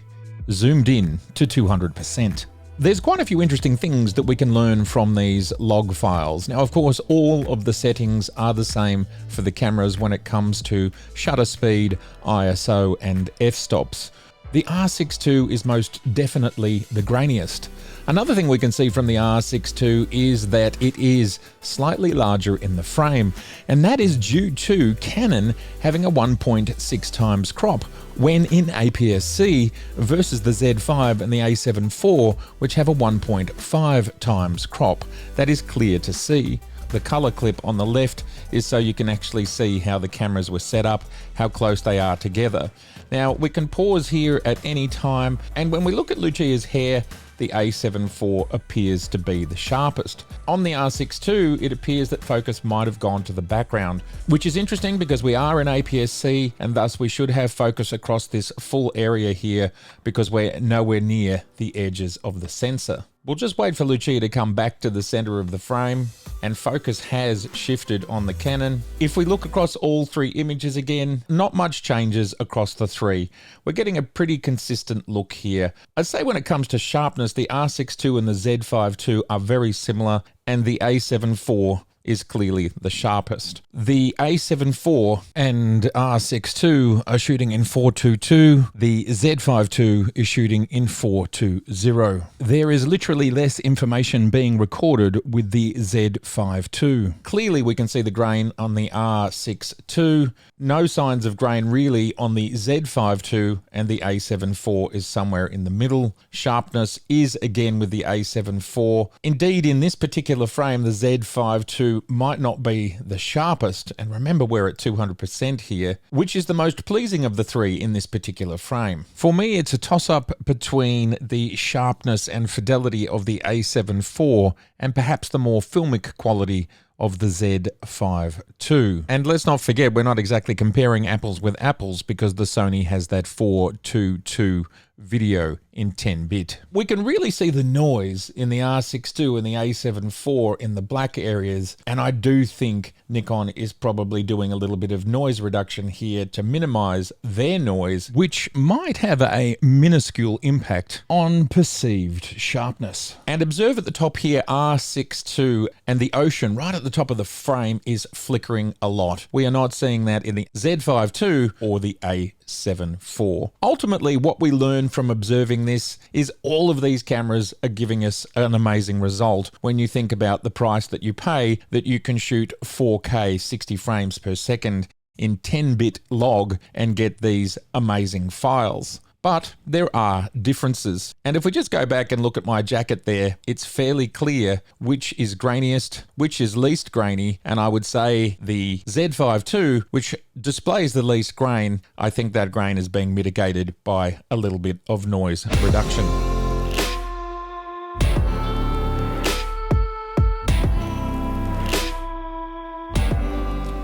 zoomed in to 200%. There's quite a few interesting things that we can learn from these log files. Now, of course, all of the settings are the same for the cameras when it comes to shutter speed, ISO, and f-stops. The R6II is most definitely the grainiest. Another thing we can see from the R6II is that it is slightly larger in the frame, and that is due to Canon having a 1.6 times crop when in APS-C versus the Z5 and the a7IV, which have a 1.5 times crop. That is clear to see. The color clip on the left is so you can actually see how the cameras were set up, how close they are together. Now, we can pause here at any time, and when we look at Lucia's hair, the a7IV appears to be the sharpest. On the R6II, it appears that focus might have gone to the background, which is interesting because we are in APS-C, and thus we should have focus across this full area here because we're nowhere near the edges of the sensor. We'll just wait for Lucia to come back to the center of the frame, and focus has shifted on the Canon. If we look across all three images again, not much changes across the three. We're getting a pretty consistent look here. I'd say when it comes to sharpness, the R6II and the Z5II are very similar, and the a7IV is clearly the sharpest. The A7IV and R6II are shooting in 4:22. The Z5II is shooting in 4:20. There is literally less information being recorded with the Z5II. Clearly we can see the grain on the R6II. No signs of grain really on the Z5II, and the A7IV is somewhere in the middle. Sharpness is again with the A7IV. Indeed, in this particular frame, the Z5II might not be the sharpest, and remember we're at 200% here, which is the most pleasing of the three in this particular frame. For me, it's a toss-up between the sharpness and fidelity of the A7IV and perhaps the more filmic quality of the Z5II. And let's not forget, we're not exactly comparing apples with apples because the Sony has that 4:22 video in 10-bit. We can really see the noise in the R6II and the A7IV in the black areas, and I do think Nikon is probably doing a little bit of noise reduction here to minimize their noise, which might have a minuscule impact on perceived sharpness. And observe at the top here, R6II and the ocean right at the top of the frame is flickering a lot. We are not seeing that in the Z5II or the A7IV. Ultimately, what we learn from observing this is all of these cameras are giving us an amazing result when you think about the price that you pay, that you can shoot 4K 60 frames per second in 10-bit log and get these amazing files. But there are differences. And if we just go back and look at my jacket there, it's fairly clear which is grainiest, which is least grainy, and I would say the Z5II, which displays the least grain, I think that grain is being mitigated by a little bit of noise reduction.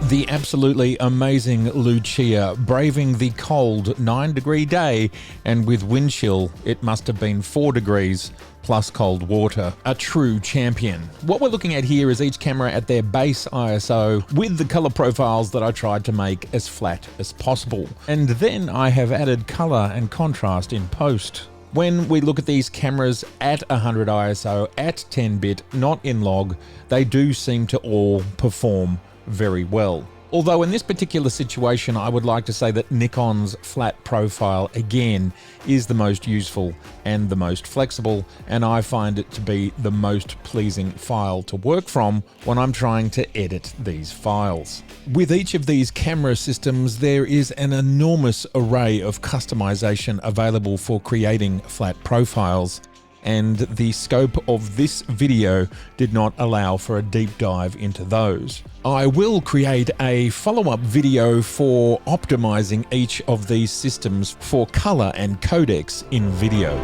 The absolutely amazing Lucia braving the cold 9-degree day, and with wind chill it must have been 4 degrees plus cold water. A true champion. What we're looking at here is each camera at their base ISO with the color profiles that I tried to make as flat as possible. And then I have added color and contrast in post. When we look at these cameras at 100 ISO, at 10-bit, not in log, they do seem to all perform very well. Although in this particular situation, I would like to say that Nikon's flat profile, again, is the most useful and the most flexible, and I find it to be the most pleasing file to work from when I'm trying to edit these files. With each of these camera systems, there is an enormous array of customization available for creating flat profiles, and the scope of this video did not allow for a deep dive into those. I will create a follow-up video for optimizing each of these systems for color and codecs in video.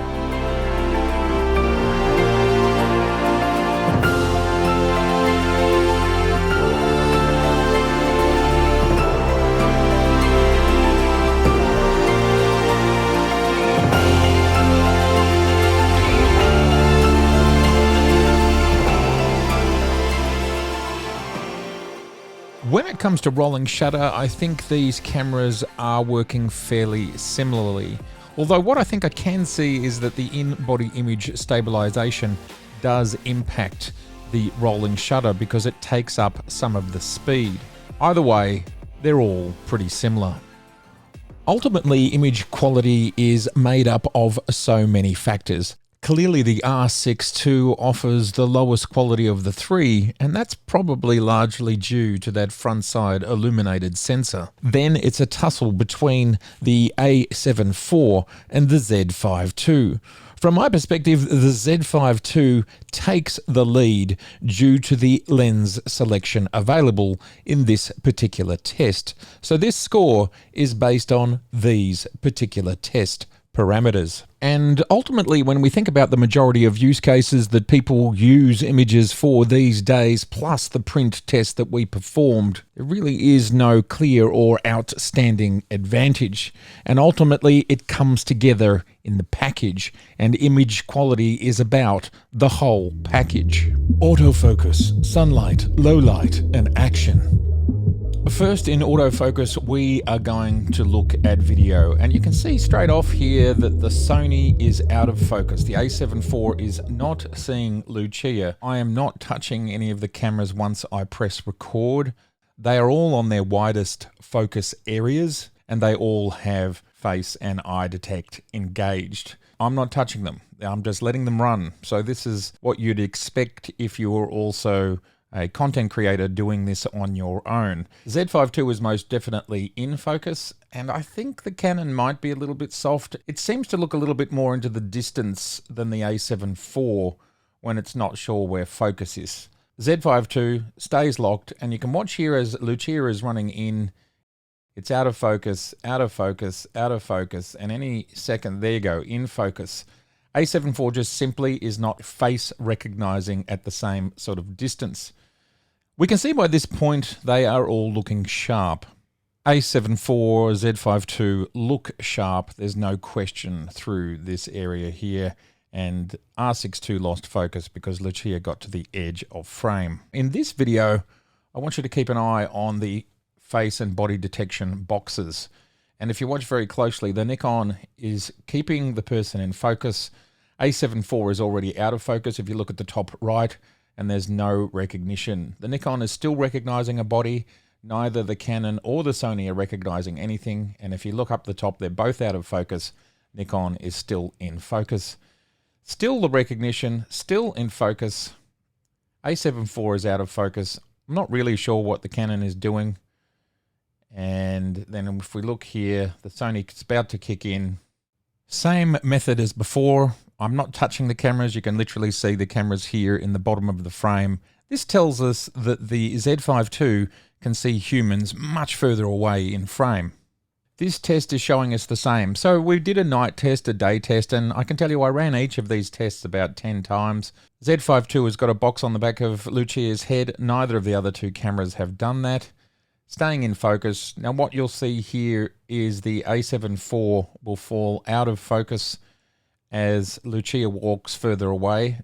When it comes to rolling shutter, I think these cameras are working fairly similarly. Although what I think I can see is that the in-body image stabilization does impact the rolling shutter because it takes up some of the speed. Either way, they're all pretty similar. Ultimately, image quality is made up of so many factors. Clearly the R6II offers the lowest quality of the three, and that's probably largely due to that front-side illuminated sensor. Then it's a tussle between the A7IV and the Z5II. From my perspective, the Z5II takes the lead due to the lens selection available in this particular test. So this score is based on these particular test parameters. And ultimately, when we think about the majority of use cases that people use images for these days, plus the print test that we performed, there really is no clear or outstanding advantage. And ultimately, it comes together in the package, and image quality is about the whole package. Autofocus, sunlight, low light, and action. First, in autofocus, we are going to look at video, and you can see straight off here that the Sony is out of focus. The a7IV is not seeing Lucia. I am not touching any of the cameras once I press record. They are all on their widest focus areas, and they all have face and eye detect engaged. I'm not touching them. I'm just letting them run. So this is what you'd expect if you were also a content creator doing this on your own. Z5II is most definitely in focus, and I think the Canon might be a little bit soft. It seems to look a little bit more into the distance than the a7IV when it's not sure where focus is. Z5II stays locked, and you can watch here as Lucia is running in. It's out of focus, out of focus, out of focus, and any second, there you go, in focus. A7IV just simply is not face recognizing at the same sort of distance. We can see by this point they are all looking sharp. A7IV, Z5II look sharp, there's no question through this area here, and R6II lost focus because Lucia got to the edge of frame. In this video, I want you to keep an eye on the face and body detection boxes. And if you watch very closely, the Nikon is keeping the person in focus. A7IV is already out of focus if you look at the top right, and there's no recognition. The Nikon is still recognizing a body. Neither the Canon or the Sony are recognizing anything. And if you look up the top, they're both out of focus. Nikon is still in focus. Still the recognition, still in focus. A7IV is out of focus. I'm not really sure what the Canon is doing. And then if we look here, the Sony is about to kick in. Same method as before. I'm not touching the cameras. You can literally see the cameras here in the bottom of the frame. This tells us that the Z5II can see humans much further away in frame. This test is showing us the same. So we did a night test, a day test, and I can tell you I ran each of these tests about 10 times. Z5II has got a box on the back of Lucia's head. Neither of the other two cameras have done that. Staying in focus. Now what you'll see here is the A7IV will fall out of focus as Lucia walks further away.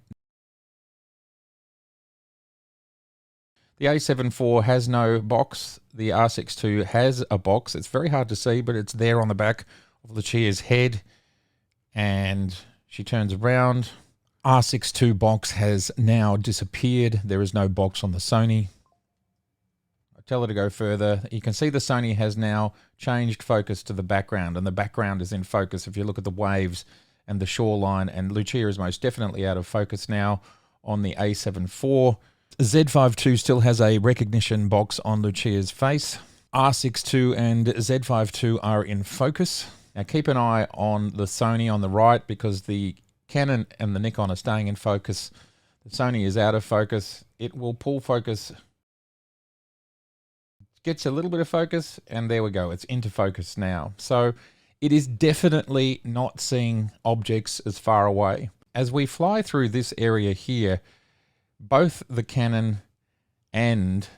The A7IV has no box. The R6II has a box. It's very hard to see, but it's there on the back of Lucia's head. And she turns around. R6II box has now disappeared. There is no box on the Sony. Tell her to go further. You can see the Sony has now changed focus to the background, and the background is in focus if you look at the waves and the shoreline, and Lucia is most definitely out of focus now on the A7IV. Z5II still has a recognition box on Lucia's face. R6II and Z5II are in focus. Now keep an eye on the Sony on the right because the Canon and the Nikon are staying in focus. The Sony is out of focus. It will pull focus. Gets a little bit of focus, and there we go. It's into focus now. So it is definitely not seeing objects as far away. As we fly through this area here, both the Canon and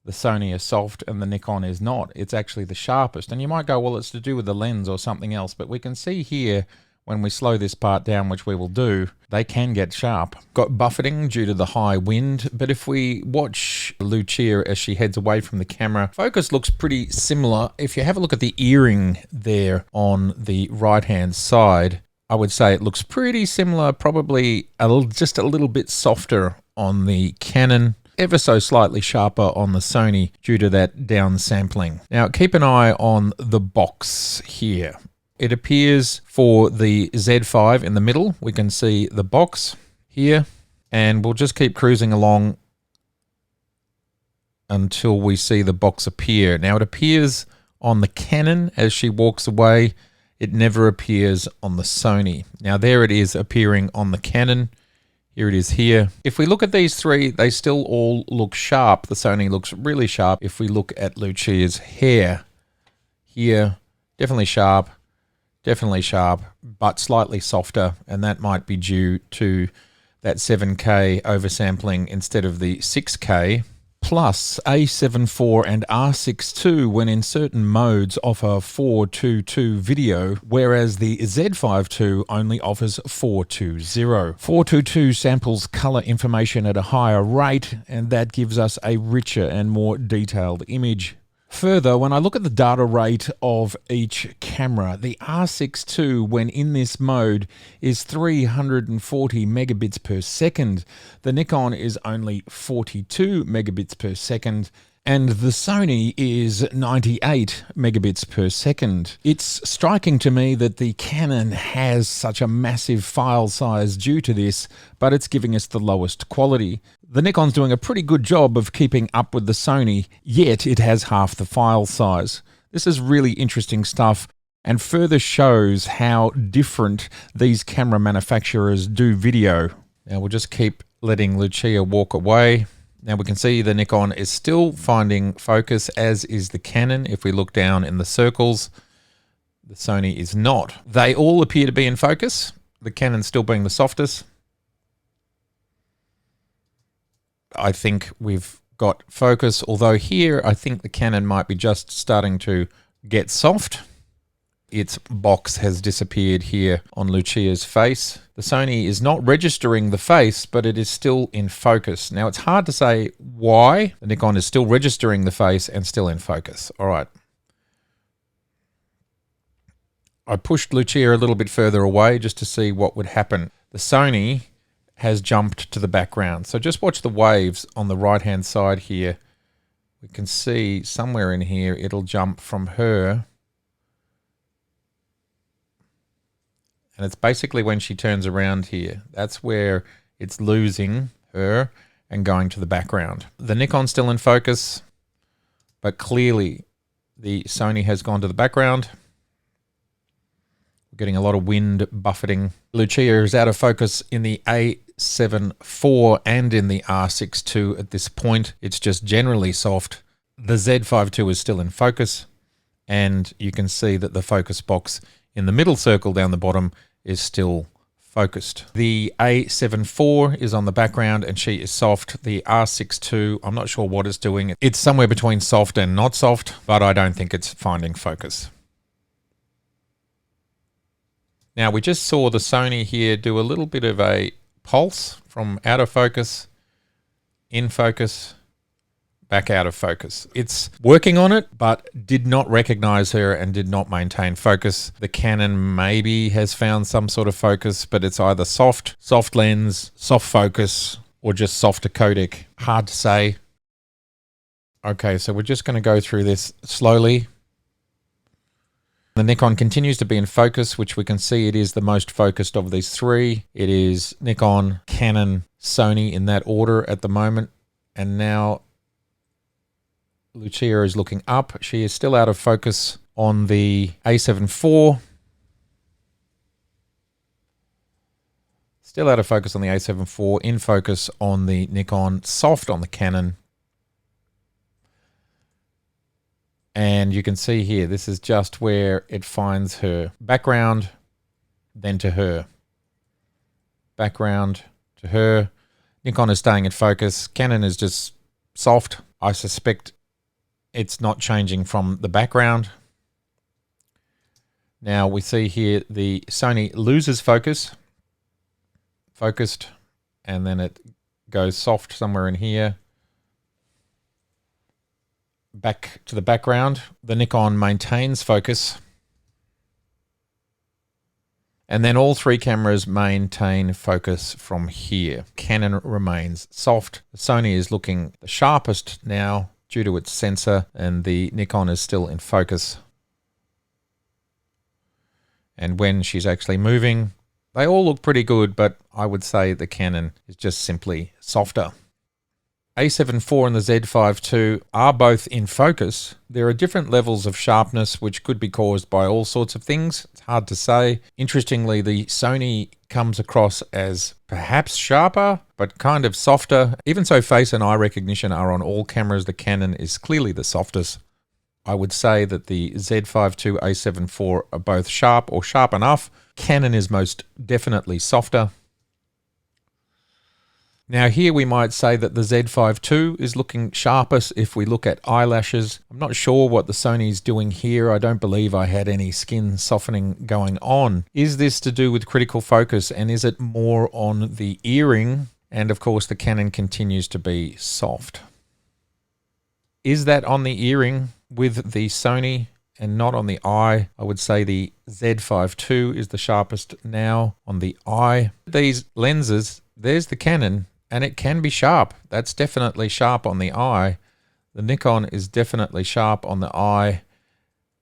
the Sony are soft and the Nikon is not. It's actually the sharpest. And you might go, well, it's to do with the lens or something else. But we can see here, when we slow this part down, which we will do, they can get sharp. Got buffeting due to the high wind, but if we watch Lucia as she heads away from the camera, focus looks pretty similar. If you have a look at the earring there on the right-hand side, I would say it looks pretty similar, probably just a little bit softer on the Canon, ever so slightly sharper on the Sony due to that downsampling. Now keep an eye on the box here. It appears for the Z5 in the middle. We can see the box here, and we'll just keep cruising along until we see the box appear. Now it appears on the Canon as she walks away. It never appears on the Sony. Now there it is appearing on the Canon. Here it is here. If we look at these three, they still all look sharp. The Sony looks really sharp. If we look at Lucia's hair here, definitely sharp. Definitely sharp, but slightly softer, and that might be due to that 7K oversampling instead of the 6K. Plus, A7IV and R6II, when in certain modes, offer 422 video, whereas the Z5II only offers 420. 422 samples color information at a higher rate, and that gives us a richer and more detailed image. Further, when I look at the data rate of each camera, the R6II, when in this mode, is 340 megabits per second. The Nikon is only 42 megabits per second, and the Sony is 98 megabits per second. It's striking to me that the Canon has such a massive file size due to this, but it's giving us the lowest quality. The Nikon's doing a pretty good job of keeping up with the Sony, yet it has half the file size. This is really interesting stuff and further shows how different these camera manufacturers do video. Now we'll just keep letting Lucia walk away. Now we can see the Nikon is still finding focus, as is the Canon. If we look down in the circles, the Sony is not. They all appear to be in focus, the Canon still being the softest. I think we've got focus, although here I think the Canon might be just starting to get soft. Its box has disappeared here on Lucia's face. The Sony is not registering the face, but it is still in focus. Now it's hard to say why the Nikon is still registering the face and still in focus. All right. I pushed Lucia a little bit further away just to see what would happen. The Sony has jumped to the background. So just watch the waves on the right-hand side here. We can see somewhere in here it'll jump from her. And it's basically when she turns around here. That's where it's losing her and going to the background. The Nikon's still in focus, but clearly the Sony has gone to the background. We're getting a lot of wind buffeting. Lucia is out of focus in the A7IV and in the R6II at this point. It's just generally soft. The Z5II is still in focus, and you can see that the focus box in the middle circle down the bottom is still focused. The A7IV is on the background and she is soft. The R6II, I'm not sure what it's doing. It's somewhere between soft and not soft, but I don't think it's finding focus. Now we just saw the Sony here do a little bit of a pulse from out of focus, in focus, back out of focus. It's working on it, but did not recognize her and did not maintain focus. The Canon maybe has found some sort of focus, but it's either soft lens, soft focus, or just softer codec. Hard to say. Okay, so we're just going to go through this slowly. The Nikon continues to be in focus, which we can see it is the most focused of these three. It is Nikon, Canon, Sony in that order at the moment. And now Lucia is looking up. She is still out of focus on the A7IV. Still out of focus on the A7IV, in focus on the Nikon, soft on the Canon. And you can see here, this is just where it finds her. Background, then to her. Background to her. Nikon is staying in focus. Canon is just soft. I suspect it's not changing from the background. Now we see here the Sony loses focus. Focused, and then it goes soft somewhere in here. Back to the background. The Nikon maintains focus. And then all three cameras maintain focus from here. Canon remains soft. The Sony is looking the sharpest now due to its sensor, and the Nikon is still in focus. And when she's actually moving, they all look pretty good, but I would say the Canon is just simply softer. A7IV and the Z5II are both in focus. There are different levels of sharpness which could be caused by all sorts of things. It's hard to say. Interestingly, the Sony comes across as perhaps sharper, but kind of softer. Even so, face and eye recognition are on all cameras. The Canon is clearly the softest. I would say that the Z5II, A7IV are both sharp or sharp enough. Canon is most definitely softer. Now here we might say that the Z5II is looking sharpest if we look at eyelashes. I'm not sure what the Sony's doing here. I don't believe I had any skin softening going on. Is this to do with critical focus, and is it more on the earring? And of course the Canon continues to be soft. Is that on the earring with the Sony and not on the eye? I would say the Z5II is the sharpest now on the eye. These lenses, there's the Canon, and it can be sharp. That's definitely sharp on the eye. The Nikon is definitely sharp on the eye,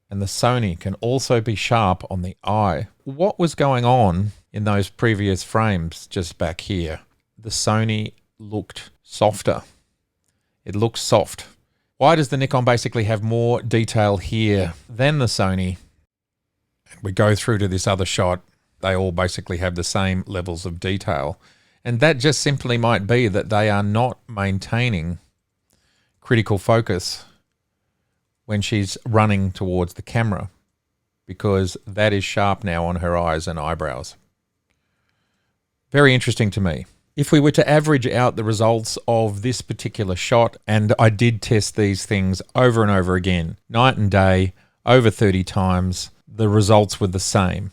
and the Sony can also be sharp on the eye. What was going on in those previous frames just back here? The Sony looked softer. It looks soft. Why does the Nikon basically have more detail here than the Sony? We go through to this other shot. They all basically have the same levels of detail. And that just simply might be that they are not maintaining critical focus when she's running towards the camera, because that is sharp now on her eyes and eyebrows. Very interesting to me. If we were to average out the results of this particular shot, and I did test these things over and over again, night and day, over 30 times, the results were the same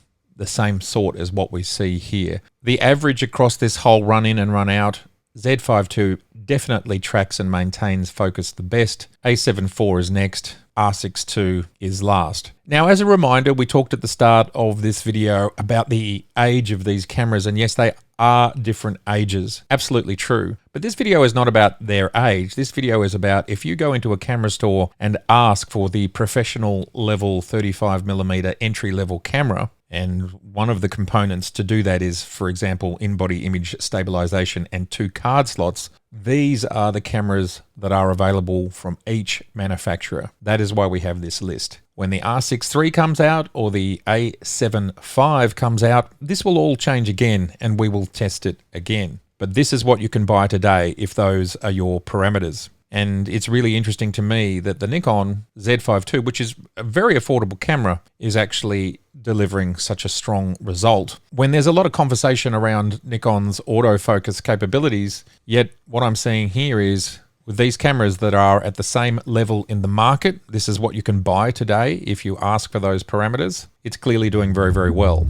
sort as what we see here. The average across this whole run in and run out, Z5II definitely tracks and maintains focus the best. A7IV is next. R6II is last. Now, as a reminder, we talked at the start of this video about the age of these cameras, and yes, they are different ages. Absolutely true. But this video is not about their age. This video is about if you go into a camera store and ask for the professional level 35mm entry level camera, and one of the components to do that is, for example, in-body image stabilization and 2 card slots. These are the cameras that are available from each manufacturer. That is why we have this list. When the R6III comes out or the a7IV comes out, this will all change again and we will test it again. But this is what you can buy today if those are your parameters. And it's really interesting to me that the Nikon Z5II, which is a very affordable camera, is actually delivering such a strong result. When there's a lot of conversation around Nikon's autofocus capabilities, yet what I'm seeing here is with these cameras that are at the same level in the market, this is what you can buy today if you ask for those parameters. It's clearly doing very, very well.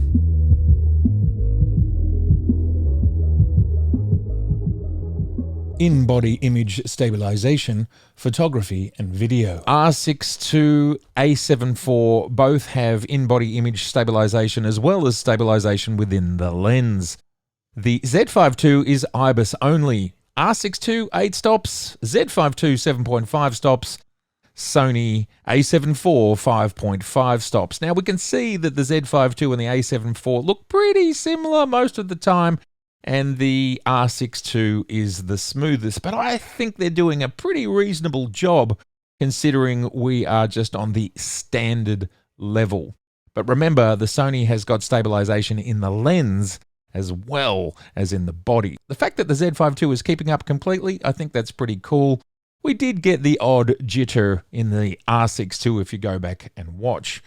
In-body image stabilization, photography and video. R6II, A7IV both have in-body image stabilization as well as stabilization within the lens. The Z5II is IBIS only. R6II 8 stops, Z5II 7.5 stops, Sony a7IV 5.5 stops. Now we can see that the Z5II and the a7IV look pretty similar most of the time, and the R6II is the smoothest, but I think they're doing a pretty reasonable job considering we are just on the standard level. But remember, the Sony has got stabilization in the lens as well as in the body. The fact that the Z5II is keeping up completely, I think that's pretty cool. We did get the odd jitter in the R6II if you go back and watch.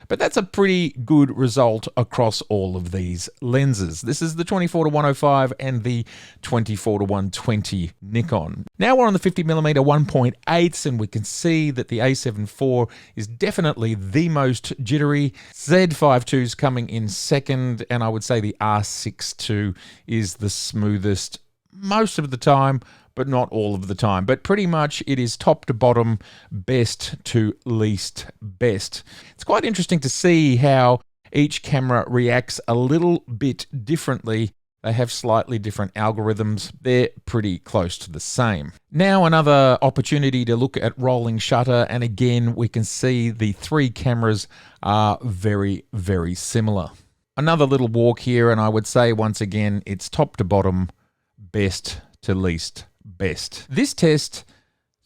But that's a pretty good result across all of these lenses. This is the 24-105 and the 24-120 Nikon. Now we're on the 50mm 1.8s, and we can see that the a7IV is definitely the most jittery. Z5II is coming in second, and I would say the R6II is the smoothest most of the time, but not all of the time. But pretty much it is top to bottom, best to least best. It's quite interesting to see how each camera reacts a little bit differently. They have slightly different algorithms. They're pretty close to the same. Now another opportunity to look at rolling shutter, and again we can see the 3 cameras are very, very similar. Another little walk here, and I would say once again it's top to bottom, best to least best. This test,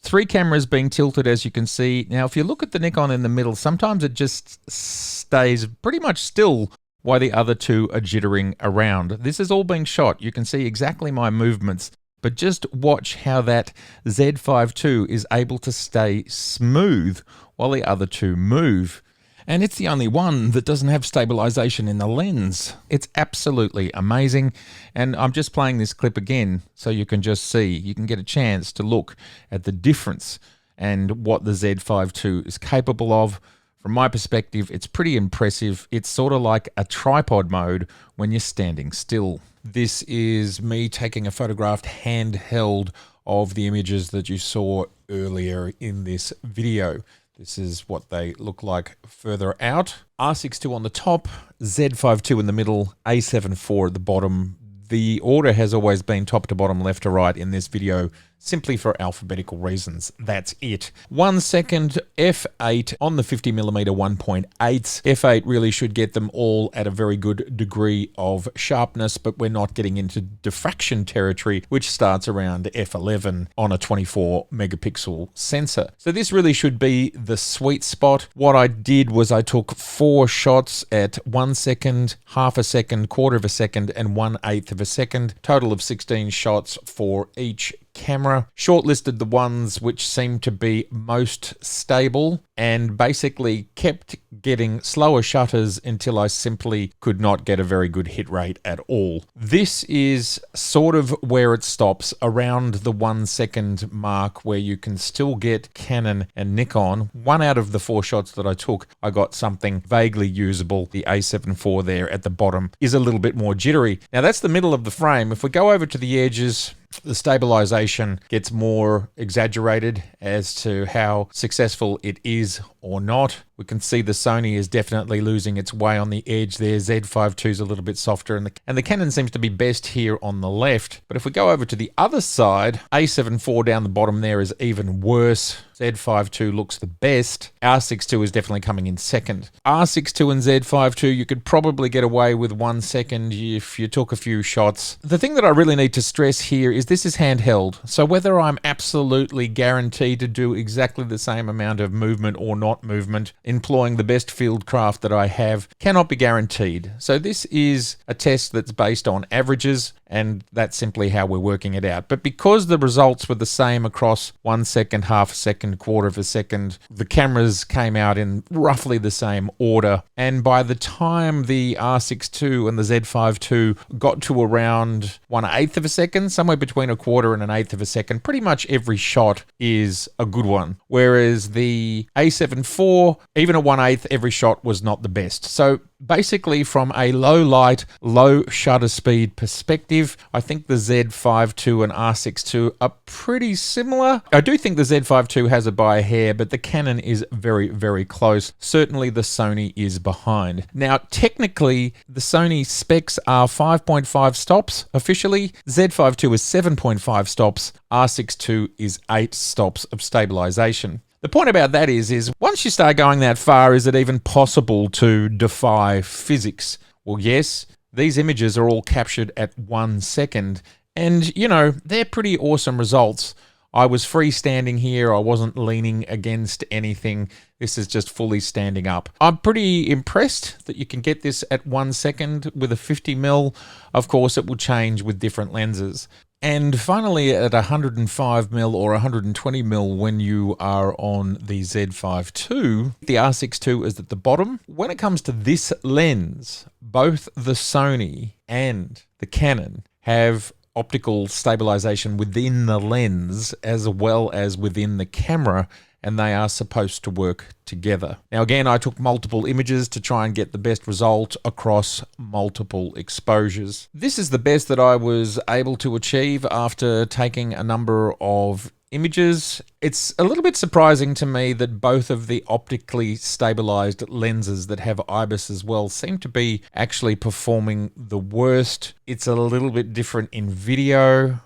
3 cameras being tilted, as you can see. Now, if you look at the Nikon in the middle, sometimes it just stays pretty much still while the other 2 are jittering around. This is all being shot. You can see exactly my movements, but just watch how that Z5II is able to stay smooth while the other 2 move. and it's the only one that doesn't have stabilization in the lens. It's absolutely amazing, and I'm just playing this clip again so you can just see, you can get a chance to look at the difference and what the Z5II is capable of. From my perspective, it's pretty impressive. It's sort of like a tripod mode when you're standing still. This is me taking a photograph handheld of the images that you saw earlier in this video. This is what they look like further out. R6II on the top, Z5II in the middle, A7IV at the bottom. The order has always been top to bottom, left to right in this video, simply for alphabetical reasons. That's it. 1 second, f8 on the 50mm 1.8. f8 really should get them all at a very good degree of sharpness, but we're not getting into diffraction territory, which starts around f11 on a 24 megapixel sensor. So this really should be the sweet spot. What I did was I took 4 shots at 1 second, half a second, quarter of a second, and 1/8 of a second. Total of 16 shots for each camera. Shortlisted the ones which seemed to be most stable and basically kept getting slower shutters until I simply could not get a very good hit rate at all. This is sort of where it stops, around the 1 second mark, where you can still get Canon and Nikon. 1 out of the 4 shots that I took, I got something vaguely usable. The A7IV there at the bottom is a little bit more jittery. Now that's the middle of the frame. If we go over to the edges, the stabilization gets more exaggerated as to how successful it is or not. We can see the Sony is definitely losing its way on the edge there. Z5II is a little bit softer, and the Canon seems to be best here on the left. But if we go over to the other side, A7IV down the bottom there is even worse. Z5II looks the best. R6II is definitely coming in second. R6II and Z5II, you could probably get away with 1 second if you took a few shots. The thing that I really need to stress here is this is handheld. So whether I'm absolutely guaranteed to do exactly the same amount of movement or not movement, employing the best field craft that I have, cannot be guaranteed. So this is a test that's based on averages, and that's simply how we're working it out. But because the results were the same across 1 second, half a second, quarter of a second, the cameras came out in roughly the same order. And by the time the R6II and the Z5II got to around 1/8 of a second, somewhere between a quarter and an eighth of a second, pretty much every shot is a good one. Whereas the A7IV, even a 1/8, every shot was not the best. So basically, from a low light, low shutter speed perspective, I think the Z5II and R6II are pretty similar. I do think the Z5II has it by a hair, but the Canon is very, very close. Certainly the Sony is behind. Now, technically, the Sony specs are 5.5 stops officially. Z5II is 7.5 stops. R6II is 8 stops of stabilization. The point about that is once you start going that far, is it even possible to defy physics? Well, yes, these images are all captured at 1 second, and, you know, they're pretty awesome results. I was freestanding here. I wasn't leaning against anything. This is just fully standing up. I'm pretty impressed that you can get this at 1 second with a 50mm. Of course, it will change with different lenses. And finally, at 105mm or 120mm when you are on the Z5II, the R6II is at the bottom. When it comes to this lens, both the Sony and the Canon have optical stabilization within the lens as well as within the camera, and they are supposed to work together. Now again, I took multiple images to try and get the best result across multiple exposures. This is the best that I was able to achieve after taking a number of images. It's a little bit surprising to me that both of the optically stabilized lenses that have IBIS as well seem to be actually performing the worst. It's a little bit different in video.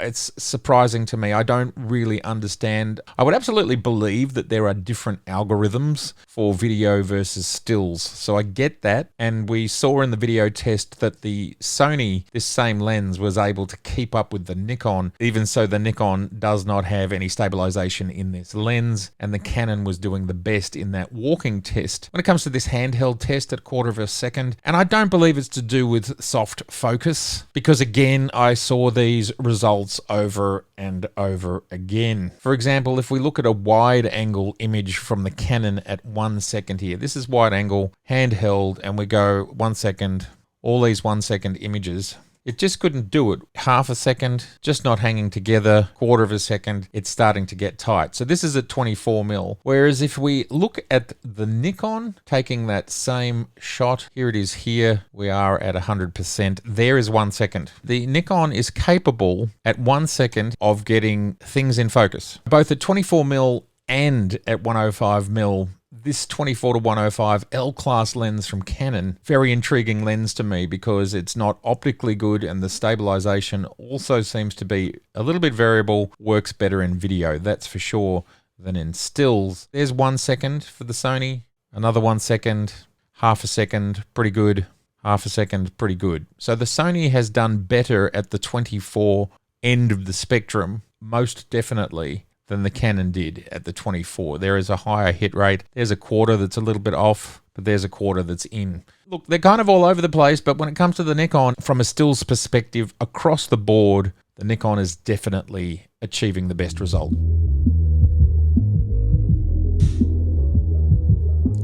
It's surprising to me. I don't really understand. I would absolutely believe that there are different algorithms for video versus stills. So I get that. And we saw in the video test that the Sony, this same lens, was able to keep up with the Nikon. Even so, the Nikon does not have any stabilization in this lens. And the Canon was doing the best in that walking test. When it comes to this handheld test at quarter of a second, and I don't believe it's to do with soft focus, because again, I saw these results results over and over again. For example, if we look at a wide angle image from the Canon at 1 second here, this is wide angle, handheld, and we go 1 second, all these 1 second images. It just couldn't do it. Half a second, just not hanging together. Quarter of a second, it's starting to get tight. So this is at 24mm. Whereas if we look at the Nikon, taking that same shot, here it is here, we are at 100%. There is 1 second. The Nikon is capable at 1 second of getting things in focus. Both at 24mm and at 105mm, this 24 to 105 L-class lens from Canon, very intriguing lens to me because it's not optically good and the stabilization also seems to be a little bit variable, works better in video, that's for sure, than in stills. There's 1 second for the Sony, another 1 second, half a second, pretty good, half a second, pretty good. So the Sony has done better at the 24 end of the spectrum, most definitely, than the Canon did at the 24. There is a higher hit rate. There's a quarter that's a little bit off, but there's a quarter that's in. Look, they're kind of all over the place, but when it comes to the Nikon, from a stills perspective, across the board, the Nikon is definitely achieving the best result.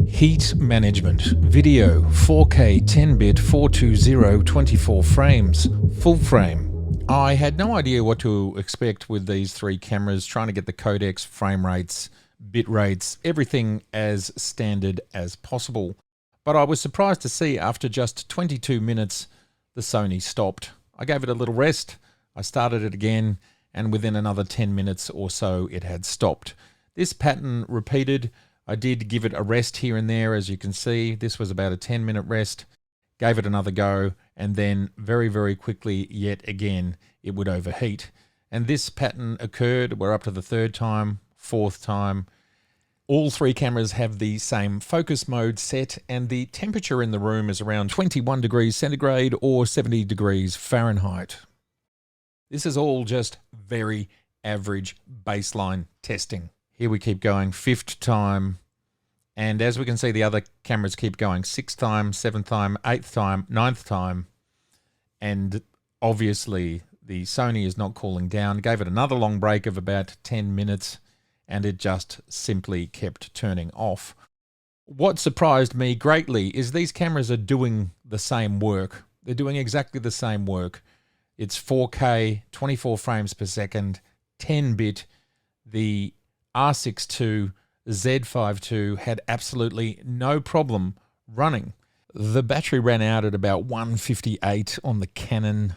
Heat management. Video 4K 10-bit 420 24 frames. Full frame. I had no idea what to expect with these three cameras, trying to get the codecs, frame rates, bit rates, everything as standard as possible. But I was surprised to see after just 22 minutes, the Sony stopped. I gave it a little rest, I started it again, and within another 10 minutes or so, it had stopped. This pattern repeated. I did give it a rest here and there, as you can see. This was about a 10-minute rest. Gave it another go, and then very, very quickly, yet again, it would overheat. And this pattern occurred. We're up to the third time, fourth time. All three cameras have the same focus mode set, and the temperature in the room is around 21 degrees centigrade or 70 degrees Fahrenheit. This is all just very average baseline testing. Here we keep going, fifth time. And as we can see, the other cameras keep going, sixth time, seventh time, eighth time, ninth time. And obviously the Sony is not cooling down. Gave it another long break of about 10 minutes and it just simply kept turning off. What surprised me greatly is these cameras are doing the same work. They're doing exactly the same work. It's 4K, 24 frames per second, 10-bit. The R6II Z5II had absolutely no problem running. The battery ran out at about 158 on the Canon.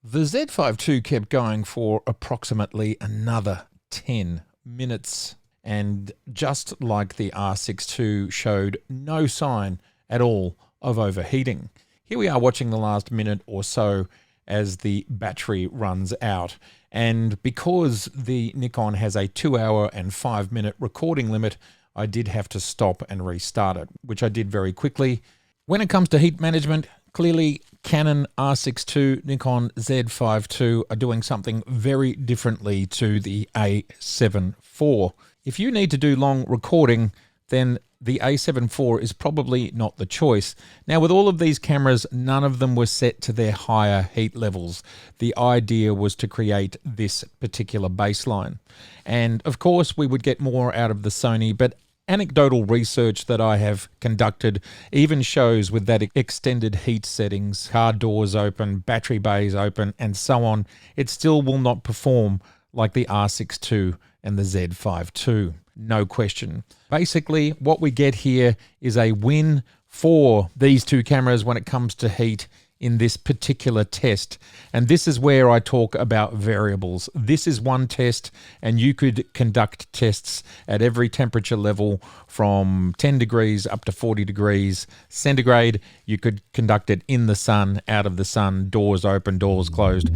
The Z5II kept going for approximately another 10 minutes, and just like the R6II, showed no sign at all of overheating. Here we are watching the last minute or so as the battery runs out. And because the Nikon has a 2-hour and 5-minute recording limit, I did have to stop and restart it, which I did very quickly. When it comes to heat management, clearly Canon R6II, Nikon Z5II are doing something very differently to the A7IV. If you need to do long recording, then the A7IV is probably not the choice. Now, with all of these cameras, none of them were set to their higher heat levels. The idea was to create this particular baseline. And of course, we would get more out of the Sony, but anecdotal research that I have conducted even shows with that extended heat settings, car doors open, battery bays open, and so on, it still will not perform like the R6II and the Z5II. No question. Basically, what we get here is a win for these two cameras when it comes to heat in this particular test. And this is where I talk about variables. This is one test, and you could conduct tests at every temperature level from 10 degrees up to 40 degrees centigrade. You could conduct it in the sun, out of the sun, doors open, doors closed.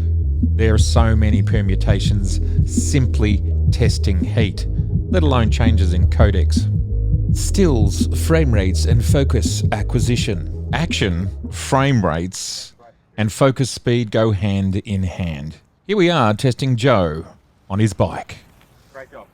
There are so many permutations simply testing heat, let alone changes in codecs. Stills, frame rates, and focus acquisition. Action, frame rates, and focus speed go hand in hand. Here we are testing Joe on his bike. Great job.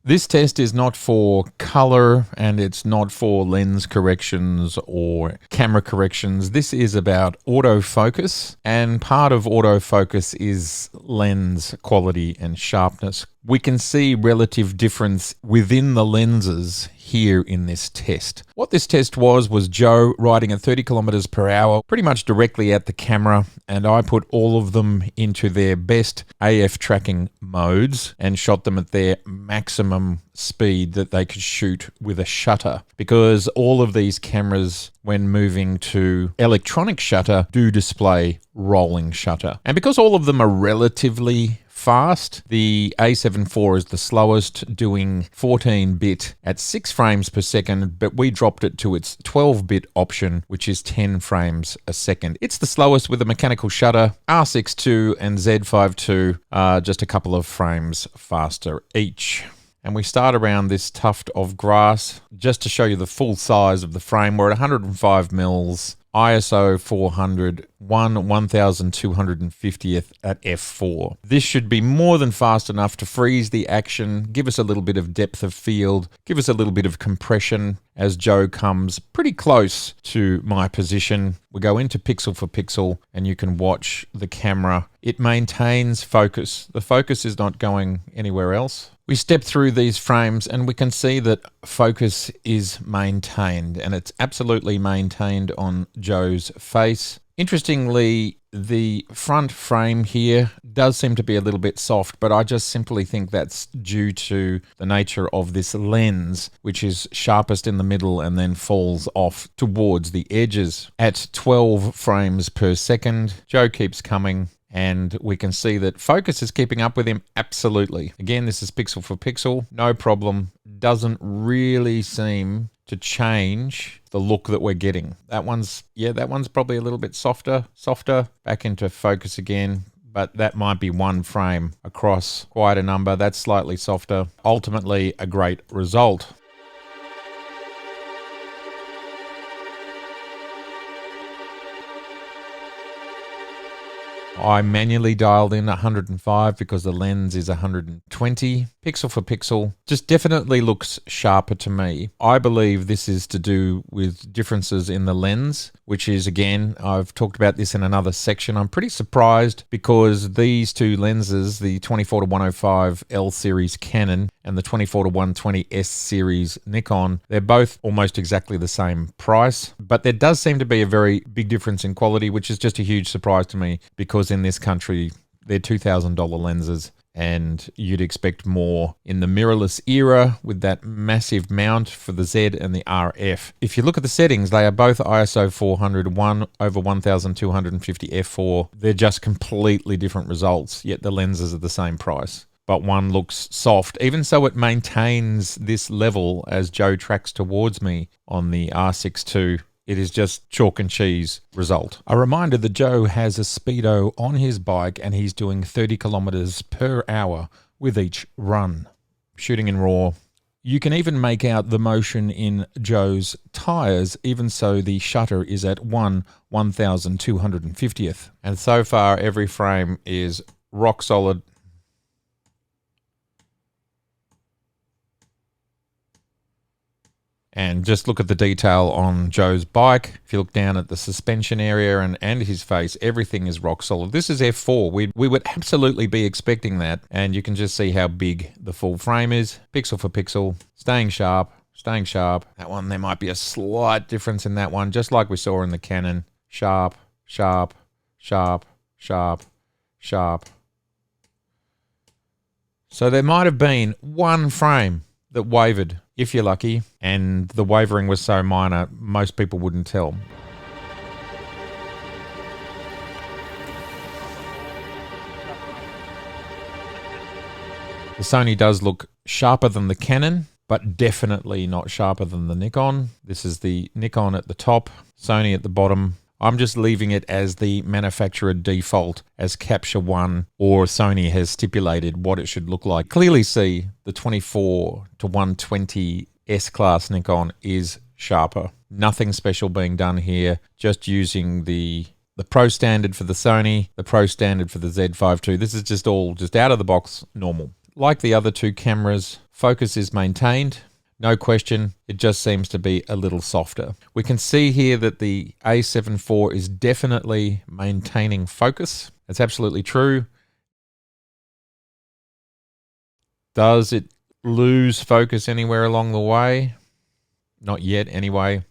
This test is not for color and it's not for lens corrections or camera corrections. This is about autofocus, and part of autofocus is lens quality and sharpness. We can see relative difference within the lenses here in this test. What this test was Joe riding at 30 kilometers per hour, pretty much directly at the camera, and I put all of them into their best AF tracking modes and shot them at their maximum speed that they could shoot with a shutter, because all of these cameras, when moving to electronic shutter, do display rolling shutter. And because all of them are relatively fast, the A7IV is the slowest, doing 14-bit at 6 frames per second, but we dropped it to its 12-bit option, which is 10 frames a second. It's the slowest with a mechanical shutter. R6II and Z5II are just a couple of frames faster each. And we start around this tuft of grass just to show you the full size of the frame. We're at 105 mils, ISO 400, 1250th at f4. This should be more than fast enough to freeze the action, give us a little bit of depth of field, give us a little bit of compression as Joe comes pretty close to my position. We go into pixel for pixel and you can watch the camera. It maintains focus. The focus is not going anywhere else. We step through these frames and we can see that focus is maintained, and it's absolutely maintained on Joe's face. Interestingly, the front frame here does seem to be a little bit soft, but I just simply think that's due to the nature of this lens, which is sharpest in the middle and then falls off towards the edges. At 12 frames per second, Joe keeps coming, and we can see that focus is keeping up with him absolutely. Again, this is pixel for pixel, no problem. Doesn't really seem to change the look that we're getting. That one's probably a little bit softer, back into focus again, but that might be one frame across quite a number. That's slightly softer. Ultimately, a great result. I manually dialed in 105 because the lens is 120. Pixel for pixel just definitely looks sharper to me. I believe this is to do with differences in the lens, which is, again, I've talked about this in another section. I'm pretty surprised because these two lenses, the 24-105 L series Canon and the 24-120 S series Nikon, they're both almost exactly the same price, but there does seem to be a very big difference in quality, which is just a huge surprise to me because in this country, they're $2,000 lenses, and you'd expect more in the mirrorless era with that massive mount for the Z and the RF. If you look at the settings, they are both ISO 400, 1/1250 f4. They're just completely different results, yet the lenses are the same price. But one looks soft. Even so, it maintains this level as Joe tracks towards me on the R6II. It is just chalk and cheese result. A reminder that Joe has a speedo on his bike and he's doing 30 kilometers per hour with each run. Shooting in RAW. You can even make out the motion in Joe's tires, even so the shutter is at 1/1250th. And so far every frame is rock solid. And just look at the detail on Joe's bike. If you look down at the suspension area and his face, everything is rock solid. This is f4. We would absolutely be expecting that. And you can just see how big the full frame is. Pixel for pixel, staying sharp. That one, there might be a slight difference in that one, just like we saw in the Canon. Sharp, sharp, sharp, sharp, sharp. So there might have been one frame that wavered, if you're lucky, and the wavering was so minor, most people wouldn't tell. The Sony does look sharper than the Canon, but definitely not sharper than the Nikon. This is the Nikon at the top, Sony at the bottom. I'm just leaving it as the manufacturer default as Capture One or Sony has stipulated what it should look like. Clearly see the 24-120 S-Class Nikon is sharper. Nothing special being done here, just using the Pro standard for the Sony, the Pro standard for the Z5II. This is just all just out of the box normal. Like the other two cameras, Focus is maintained. No question, it just seems to be a little softer. We can see here that the A7IV is definitely maintaining focus. That's absolutely true. Does it lose focus anywhere along the way? Not yet, anyway.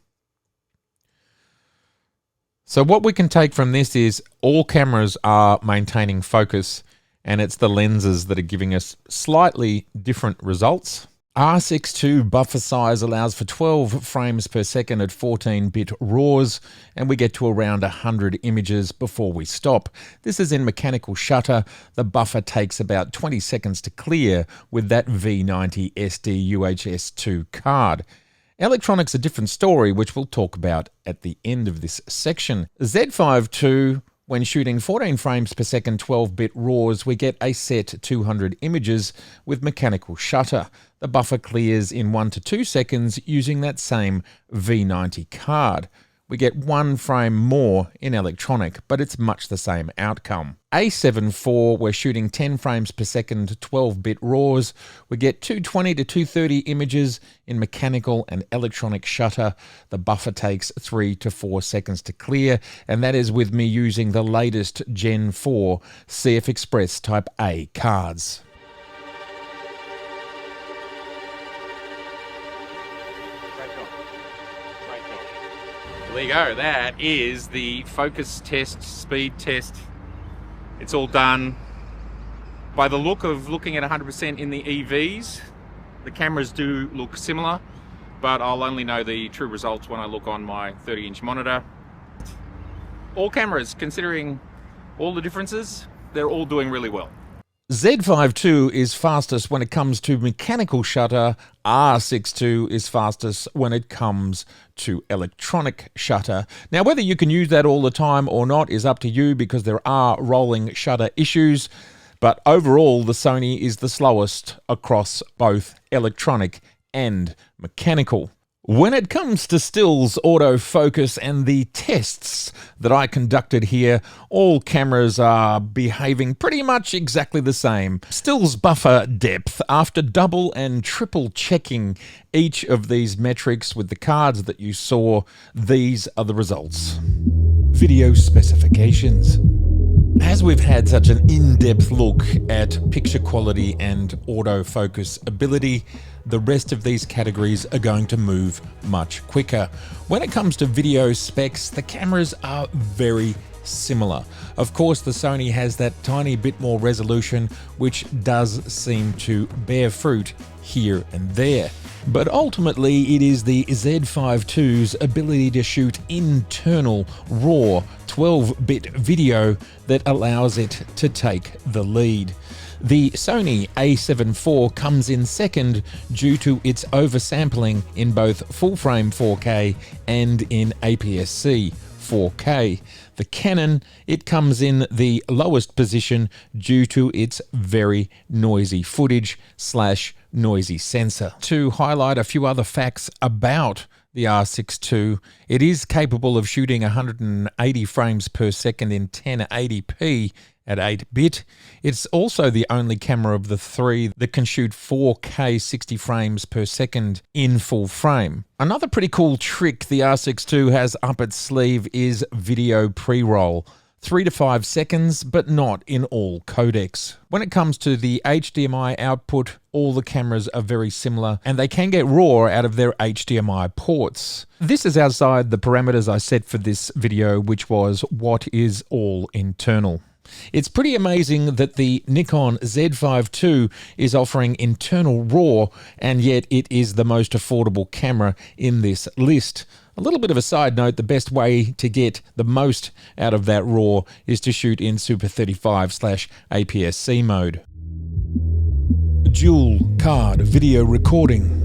So what we can take from this is all cameras are maintaining focus, and it's the lenses that are giving us slightly different results. R6II buffer size allows for 12 frames per second at 14-bit RAWs, and we get to around 100 images before we stop. This is in mechanical shutter. The buffer takes about 20 seconds to clear with that V90 SD UHS-2 card. Electronics a different story, which we'll talk about at the end of this section. Z5II, when shooting 14 frames per second 12-bit RAWs, we get a set 200 images with mechanical shutter. The buffer clears in 1 to 2 seconds using that same V90 card. We get 1 frame more in electronic, but it's much the same outcome. A7IV, we're shooting 10 frames per second 12-bit RAWs. We get 220 to 230 images in mechanical and electronic shutter. The buffer takes 3 to 4 seconds to clear, and that is with me using the latest Gen 4 CF Express Type A cards. There you go, that is the focus test, speed test. It's all done. By the look of looking at 100% in the EVs, the cameras do look similar, but I'll only know the true results when I look on my 30-inch monitor. All cameras, considering all the differences, they're all doing really well. Z5II is fastest when it comes to mechanical shutter. R6II is fastest when it comes to electronic shutter. Now, whether you can use that all the time or not is up to you, because there are rolling shutter issues. But overall, the Sony is the slowest across both electronic and mechanical. When it comes to stills, autofocus, and the tests that I conducted here, all cameras are behaving pretty much exactly the same. Stills buffer depth, after double and triple checking each of these metrics with the cards that you saw, these are the results. Video specifications. As we've had such an in-depth look at picture quality and autofocus ability, the rest of these categories are going to move much quicker. When it comes to video specs, the cameras are very similar. Of course, the Sony has that tiny bit more resolution, which does seem to bear fruit here and there. But ultimately, it is the Z5II's ability to shoot internal, raw, 12-bit video that allows it to take the lead. The Sony a7IV comes in second due to its oversampling in both full-frame 4K and in APS-C 4K. The Canon, it comes in the lowest position due to its very noisy footage / noisy sensor. To highlight a few other facts about the R6II, it is capable of shooting 180 frames per second in 1080p at 8-bit. It's also the only camera of the three that can shoot 4K 60 frames per second in full frame. Another pretty cool trick the R6II has up its sleeve is video pre-roll. 3 to 5 seconds, but not in all codecs. When it comes to the HDMI output, all the cameras are very similar, and they can get raw out of their HDMI ports. This is outside the parameters I set for this video, which was what is all internal. It's pretty amazing that the Nikon Z5II is offering internal RAW, and yet it is the most affordable camera in this list. A little bit of a side note, the best way to get the most out of that RAW is to shoot in Super 35 / APS-C mode. Dual card video recording.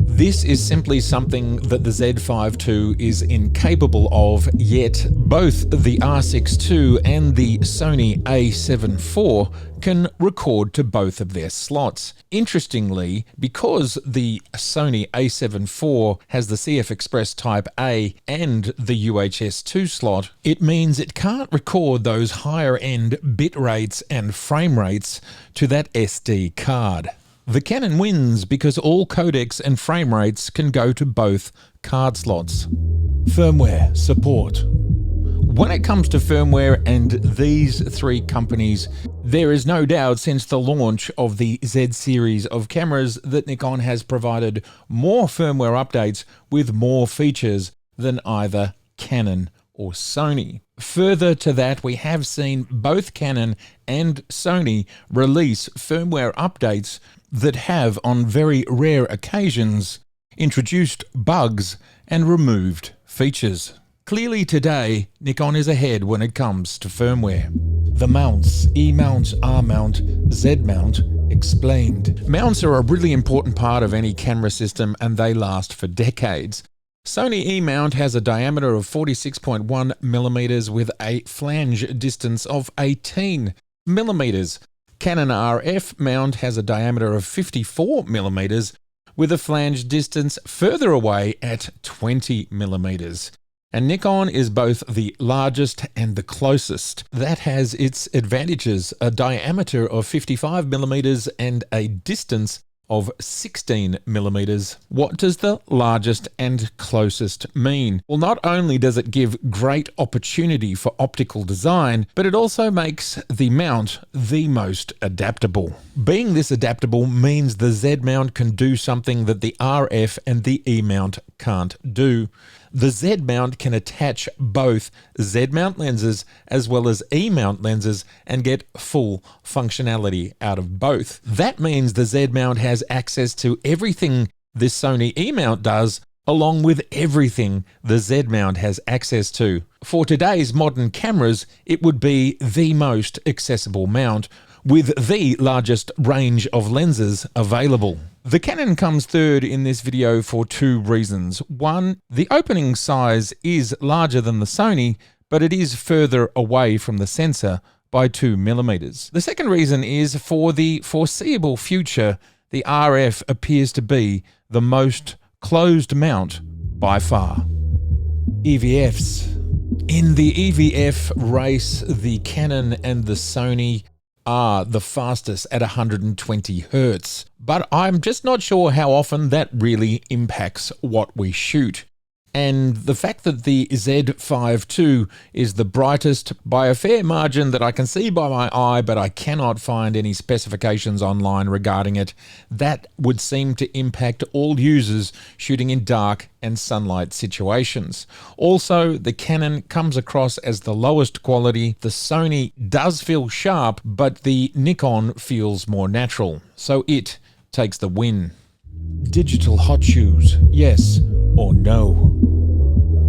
This is simply something that the Z5II is incapable of, yet both the R6II and the Sony a7IV can record to both of their slots. Interestingly, because the Sony a7IV has the CF Express Type A and the UHS-2 slot, it means it can't record those higher end bit rates and frame rates to that SD card. The Canon wins because all codecs and frame rates can go to both card slots. Firmware support. When it comes to firmware and these three companies, there is no doubt since the launch of the Z series of cameras that Nikon has provided more firmware updates with more features than either Canon or Sony. Further to that, we have seen both Canon and Sony release firmware updates that have, on very rare occasions, introduced bugs and removed features. Clearly today, Nikon is ahead when it comes to firmware. The mounts, E-mount, R-mount, Z-mount, explained. Mounts are a really important part of any camera system and they last for decades. Sony E-mount has a diameter of 46.1 millimeters with a flange distance of 18 millimeters. Canon RF mount has a diameter of 54 millimeters with a flange distance further away at 20 millimeters. And Nikon is both the largest and the closest. That has its advantages, a diameter of 55 millimeters and a distance of 16 millimeters. What does the largest and closest mean? Well, not only does it give great opportunity for optical design, but it also makes the mount the most adaptable. Being this adaptable means the Z mount can do something that the RF and the E mount can't do. The Z mount can attach both Z mount lenses as well as E mount lenses and get full functionality out of both. That means the Z mount has access to everything this Sony E mount does, along with everything the Z mount has access to. For today's modern cameras, it would be the most accessible mount, with the largest range of lenses available. The Canon comes third in this video for two reasons. One, the opening size is larger than the Sony, but it is further away from the sensor by 2 millimeters. The second reason is for the foreseeable future, the RF appears to be the most closed mount by far. EVFs. In the EVF race, the Canon and the Sony are the fastest at 120 Hertz, but I'm just not sure how often that really impacts what we shoot. And the fact that the Z5II is the brightest by a fair margin that I can see by my eye, but I cannot find any specifications online regarding it, that would seem to impact all users shooting in dark and sunlight situations. Also, the Canon comes across as the lowest quality. The Sony does feel sharp, but the Nikon feels more natural. So it takes the win. Digital hot shoes, yes or no?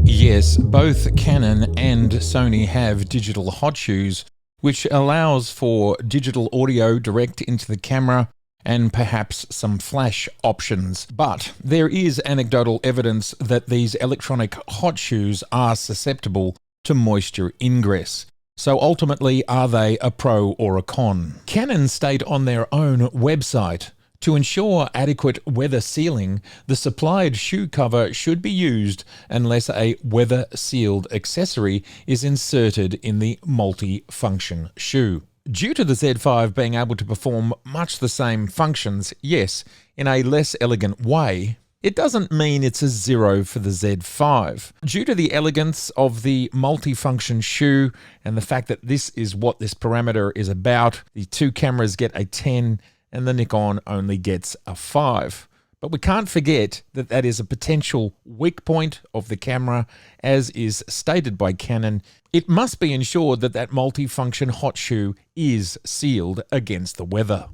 Yes, both Canon and Sony have digital hot shoes, which allows for digital audio direct into the camera and perhaps some flash options. But there is anecdotal evidence that these electronic hot shoes are susceptible to moisture ingress. So ultimately, are they a pro or a con? Canon state on their own website, to ensure adequate weather sealing, the supplied shoe cover should be used unless a weather-sealed accessory is inserted in the multi-function shoe. Due to the Z5 being able to perform much the same functions, yes, in a less elegant way, it doesn't mean it's a zero for the Z5. Due to the elegance of the multi-function shoe and the fact that this is what this parameter is about, the two cameras get a 10 and the Nikon only gets a 5. But we can't forget that that is a potential weak point of the camera, as is stated by Canon. It must be ensured that that multi-function hot shoe is sealed against the weather.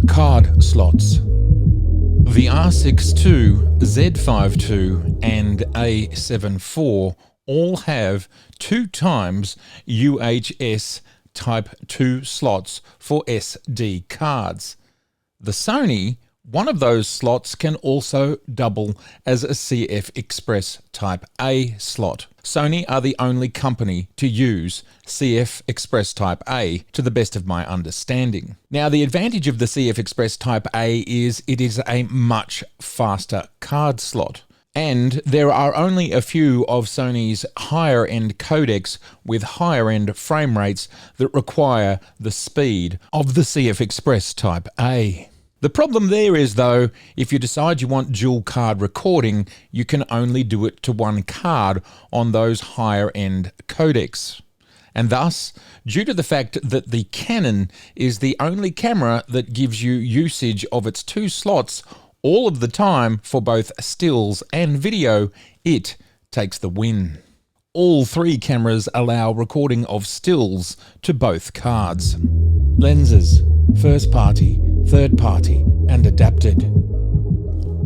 Card slots. The R6II, Z5II and a7IV all have 2 times UHS Type 2 slots for SD cards. The Sony, one of those slots can also double as a CF Express Type A slot. Sony are the only company to use CF Express Type A, to the best of my understanding. Now, the advantage of the CF Express Type A is it is a much faster card slot. And there are only a few of Sony's higher-end codecs with higher-end frame rates that require the speed of the CF Express Type A. The problem there is, though, if you decide you want dual card recording, you can only do it to one card on those higher end codecs. And thus, due to the fact that the Canon is the only camera that gives you usage of its two slots all of the time for both stills and video, it takes the win. All three cameras allow recording of stills to both cards. Lenses, first party, third party, and adapted.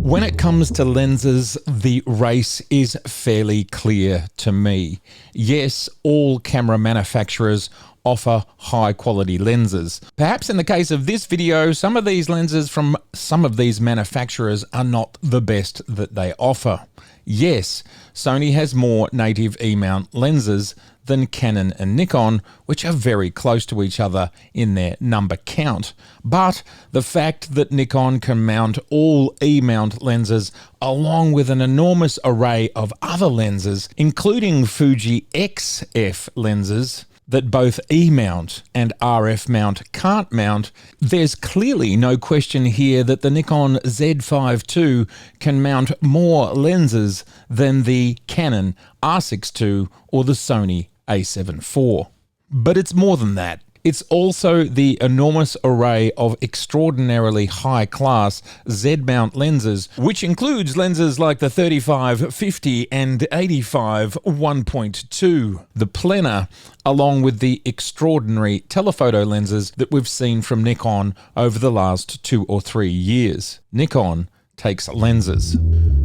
When it comes to lenses, the race is fairly clear to me. Yes, all camera manufacturers offer high quality lenses. Perhaps in the case of this video, some of these lenses from some of these manufacturers are not the best that they offer. Yes, Sony has more native E-mount lenses than Canon and Nikon, which are very close to each other in their number count. But the fact that Nikon can mount all E-mount lenses along with an enormous array of other lenses, including Fuji XF lenses, that both E-mount and RF mount can't mount, there's clearly no question here that the Nikon Z5II can mount more lenses than the Canon R6II or the Sony a7IV. But it's more than that. It's also the enormous array of extraordinarily high-class Z-mount lenses, which includes lenses like the 35-50 and 85 1.2, the Plena, along with the extraordinary telephoto lenses that we've seen from Nikon over the last 2 or 3 years. Nikon takes lenses.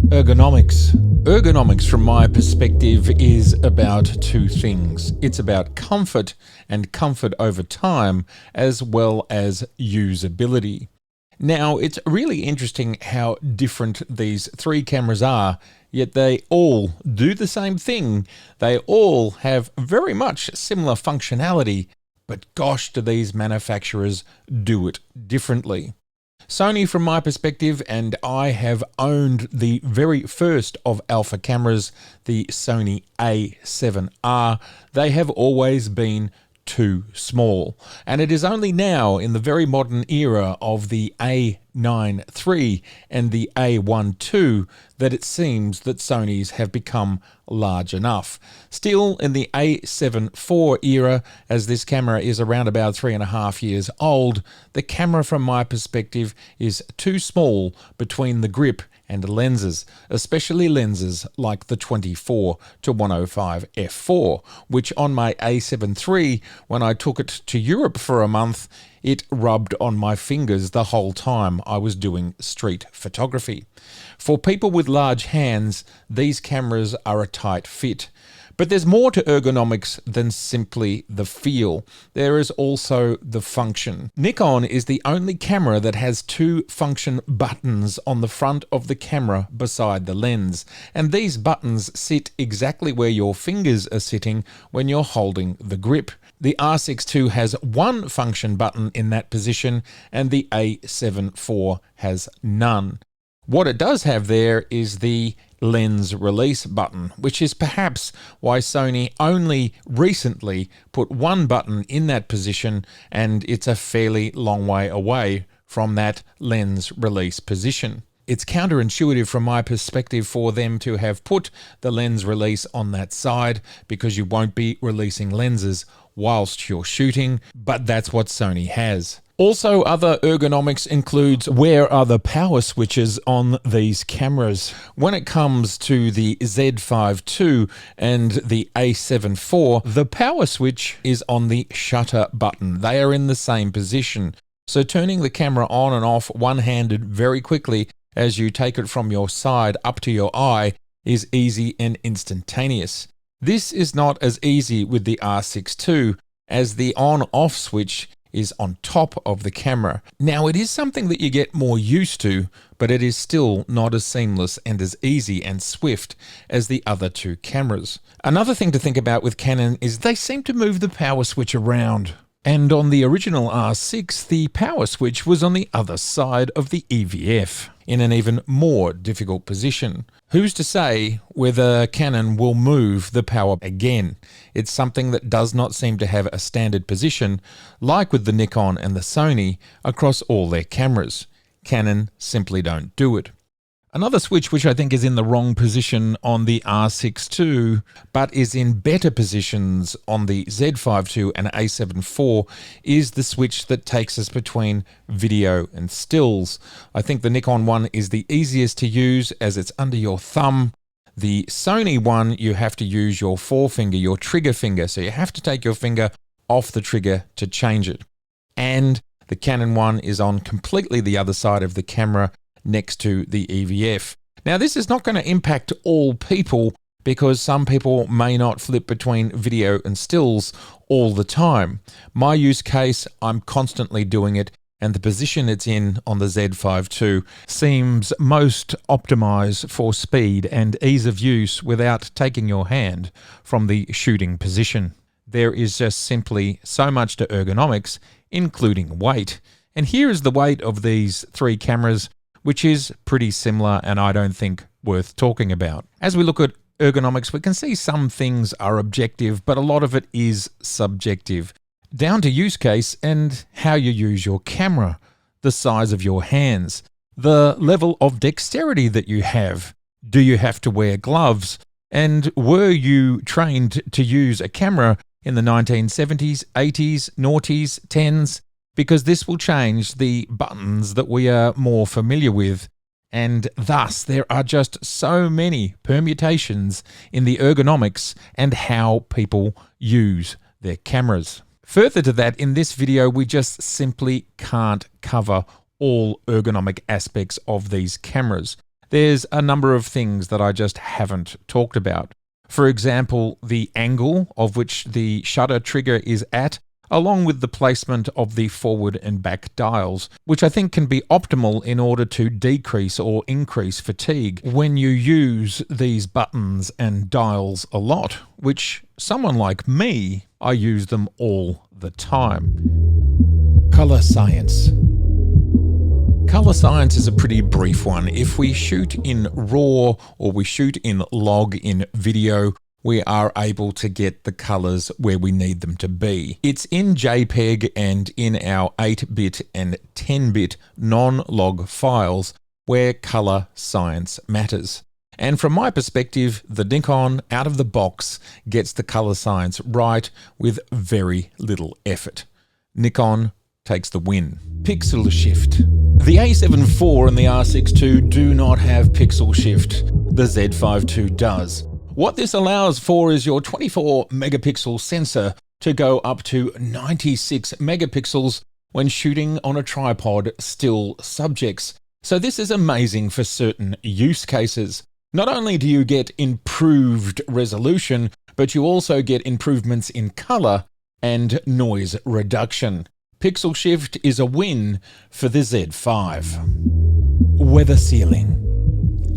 Ergonomics. Ergonomics, from my perspective, is about two things. It's about comfort and comfort over time, as well as usability. Now, it's really interesting how different these three cameras are, yet they all do the same thing. They all have very much similar functionality, but gosh, do these manufacturers do it differently. Sony, from my perspective, and I have owned the very first of alpha cameras, the Sony a7R. They have always been too small, and it is only now in the very modern era of the A9 III and the A12 that it seems that Sony's have become large enough. Still, in the A7IV era, as this camera is around about 3.5 years old, the camera from my perspective is too small between the grip and lenses, especially lenses like the 24 to 105 f4, which on my A7 III, when I took it to Europe for a month, it rubbed on my fingers the whole time I was doing street photography. For people with large hands, these cameras are a tight fit. But there's more to ergonomics than simply the feel. There is also the function. Nikon is the only camera that has two function buttons on the front of the camera beside the lens, and these buttons sit exactly where your fingers are sitting when you're holding the grip. The R6II has one function button in that position, and the A7IV has none. What it does have there is the lens release button, which is perhaps why Sony only recently put one button in that position, and it's a fairly long way away from that lens release position. It's counterintuitive from my perspective for them to have put the lens release on that side, because you won't be releasing lenses whilst you're shooting, but that's what Sony has. Also, other ergonomics includes where are the power switches on these cameras. When it comes to the Z5II and the A7IV, the power switch is on the shutter button. They are in the same position. So turning the camera on and off one-handed very quickly as you take it from your side up to your eye is easy and instantaneous. This is not as easy with the R6II, as the on-off switch is on top of the camera. Now, it is something that you get more used to, but it is still not as seamless and as easy and swift as the other two cameras. Another thing to think about with Canon is they seem to move the power switch around. And on the original R6, the power switch was on the other side of the EVF, in an even more difficult position. Who's to say whether Canon will move the power again? It's something that does not seem to have a standard position, like with the Nikon and the Sony, across all their cameras. Canon simply don't do it. Another switch which I think is in the wrong position on the R6II, but is in better positions on the Z5II and a7IV, is the switch that takes us between video and stills. I think the Nikon one is the easiest to use as it's under your thumb. The Sony one, you have to use your forefinger, your trigger finger, so you have to take your finger off the trigger to change it. And the Canon one is on completely the other side of the camera, next to the EVF. Now, this is not going to impact all people because some people may not flip between video and stills all the time. My use case, I'm constantly doing it, and the position it's in on the Z5II seems most optimized for speed and ease of use without taking your hand from the shooting position. There is just simply so much to ergonomics, including weight. And here is the weight of these three cameras, which is pretty similar and I don't think worth talking about. As we look at ergonomics, we can see some things are objective, but a lot of it is subjective, down to use case and how you use your camera, the size of your hands, the level of dexterity that you have. Do you have to wear gloves? And were you trained to use a camera in the 1970s, 80s, noughties, 10s? Because this will change the buttons that we are more familiar with. And thus, there are just so many permutations in the ergonomics and how people use their cameras. Further to that, in this video, we just simply can't cover all ergonomic aspects of these cameras. There's a number of things that I just haven't talked about. For example, the angle of which the shutter trigger is at, along with the placement of the forward and back dials, which I think can be optimal in order to decrease or increase fatigue when you use these buttons and dials a lot, which someone like me, I use them all the time. Color science. Color science is a pretty brief one. If we shoot in RAW or we shoot in log in video, we are able to get the colors where we need them to be. It's in JPEG and in our 8-bit and 10-bit non-log files where color science matters. And from my perspective, the Nikon out of the box gets the color science right with very little effort. Nikon takes the win. Pixel shift. The a7IV and the R6II do not have pixel shift. The Z5II does. What this allows for is your 24 megapixel sensor to go up to 96 megapixels when shooting on a tripod still subjects. So this is amazing for certain use cases. Not only do you get improved resolution, but you also get improvements in color and noise reduction. Pixel shift is a win for the Z5. Weather sealing.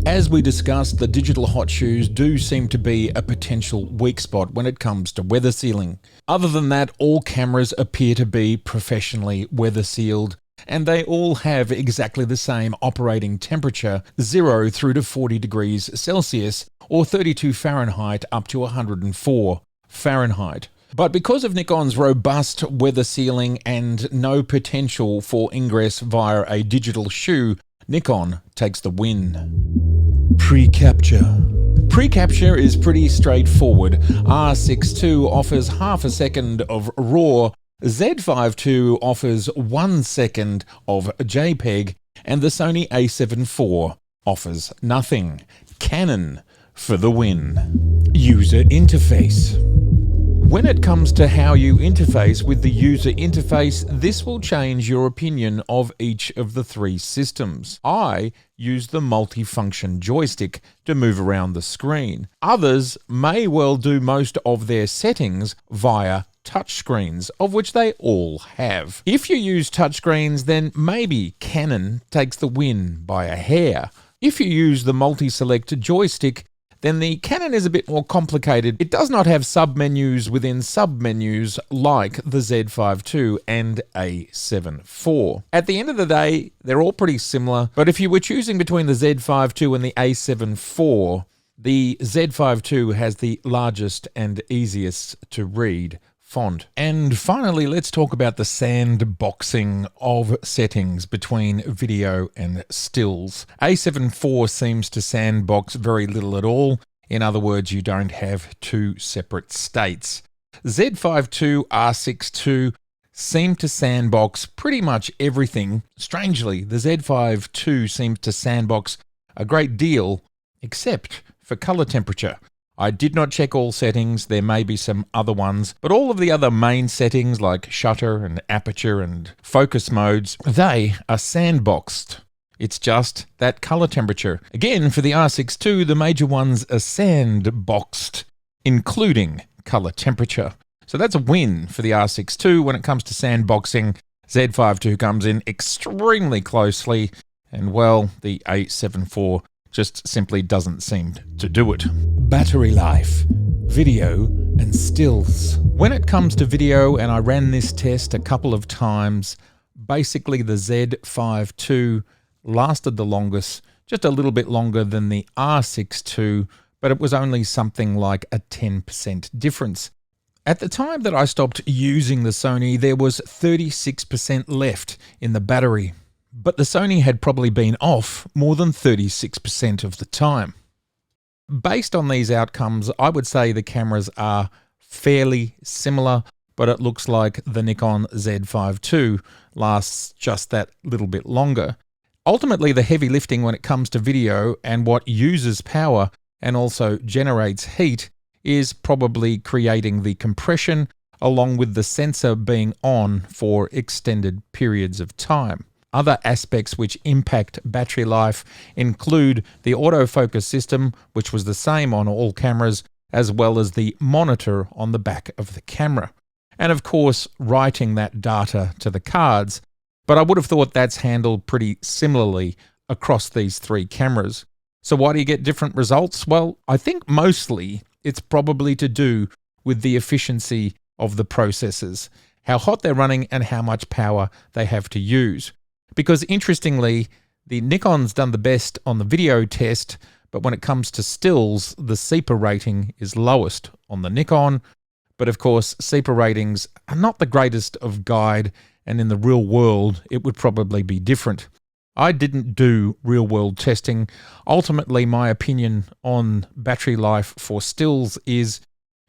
As we discussed, the digital hot shoes do seem to be a potential weak spot when it comes to weather sealing. Other than that, all cameras appear to be professionally weather sealed, and they all have exactly the same operating temperature, 0 through to 40 degrees Celsius, or 32 Fahrenheit up to 104 Fahrenheit. But because of Nikon's robust weather sealing and no potential for ingress via a digital shoe, Nikon takes the win. Pre-capture. Pre-capture is pretty straightforward. R6II offers half a second of RAW, Z5II offers 1 second of JPEG, and the Sony a7IV offers nothing. Canon for the win. User interface. When it comes to how you interface with the user interface, this will change your opinion of each of the three systems. I use the multifunction joystick to move around the screen. Others may well do most of their settings via touchscreens, of which they all have. If you use touchscreens, then maybe Canon takes the win by a hair. If you use the multi-select joystick, then the Canon is a bit more complicated. It does not have submenus within submenus like the Z5II and a7IV. At the end of the day, they're all pretty similar, but if you were choosing between the Z5II and the a7IV, the Z5II has the largest and easiest to read font. And finally, let's talk about the sandboxing of settings between video and stills. A7IV seems to sandbox very little at all. In other words, you don't have two separate states. Z5II, R6II seem to sandbox pretty much everything. Strangely, the Z5II seems to sandbox a great deal, except for color temperature. I did not check all settings, there may be some other ones, but all of the other main settings like shutter and aperture and focus modes, they are sandboxed. It's just that color temperature. Again, for the R6II, the major ones are sandboxed, including color temperature. So that's a win for the R6II when it comes to sandboxing. Z5II comes in extremely closely, and well, the A7IV just simply doesn't seem to do it. Battery life, video and stills. When it comes to video, and I ran this test a couple of times, basically the Z5II lasted the longest, just a little bit longer than the R6II, but it was only something like a 10% difference. At the time that I stopped using the Sony, there was 36% left in the battery, but the Sony had probably been off more than 36% of the time. Based on these outcomes, I would say the cameras are fairly similar, but it looks like the Nikon Z5II lasts just that little bit longer. Ultimately, the heavy lifting when it comes to video and what uses power and also generates heat is probably creating the compression along with the sensor being on for extended periods of time. Other aspects which impact battery life include the autofocus system, which was the same on all cameras, as well as the monitor on the back of the camera. And of course, writing that data to the cards. But I would have thought that's handled pretty similarly across these three cameras. So why do you get different results? Well, I think mostly it's probably to do with the efficiency of the processors, how hot they're running and how much power they have to use. Because interestingly, the Nikon's done the best on the video test, but when it comes to stills, the CEPA rating is lowest on the Nikon. But of course, CEPA ratings are not the greatest of guide, and in the real world, it would probably be different. I didn't do real-world testing. Ultimately, my opinion on battery life for stills is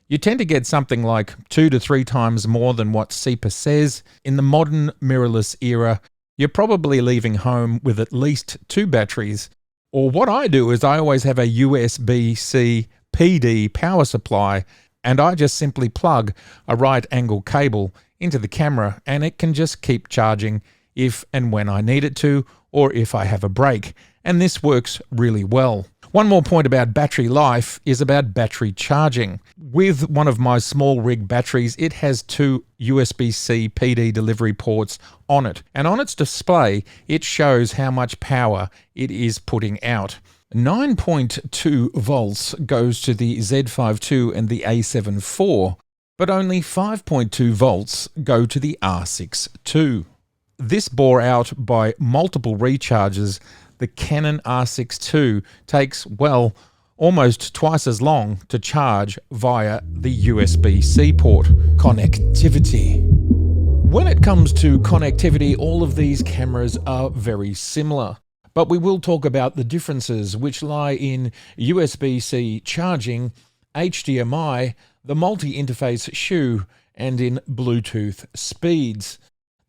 you tend to get something like 2 to 3 times more than what CEPA says. In the modern mirrorless era, you're probably leaving home with at least 2 batteries. Or what I do is I always have a USB-C PD power supply, and I just simply plug a right-angle cable into the camera, and it can just keep charging if and when I need it to, or if I have a break. And this works really well. One more point about battery life is about battery charging. With one of my small rig batteries, it has 2 USB-C PD delivery ports on it. And on its display, it shows how much power it is putting out. 9.2 volts goes to the Z5II and the A7IV, but only 5.2 volts go to the R6II. This bore out by multiple recharges. The Canon R6II takes, well, almost twice as long to charge via the USB-C port. Connectivity. When it comes to connectivity, all of these cameras are very similar. But we will talk about the differences which lie in USB-C charging, HDMI, the multi-interface shoe, and in Bluetooth speeds.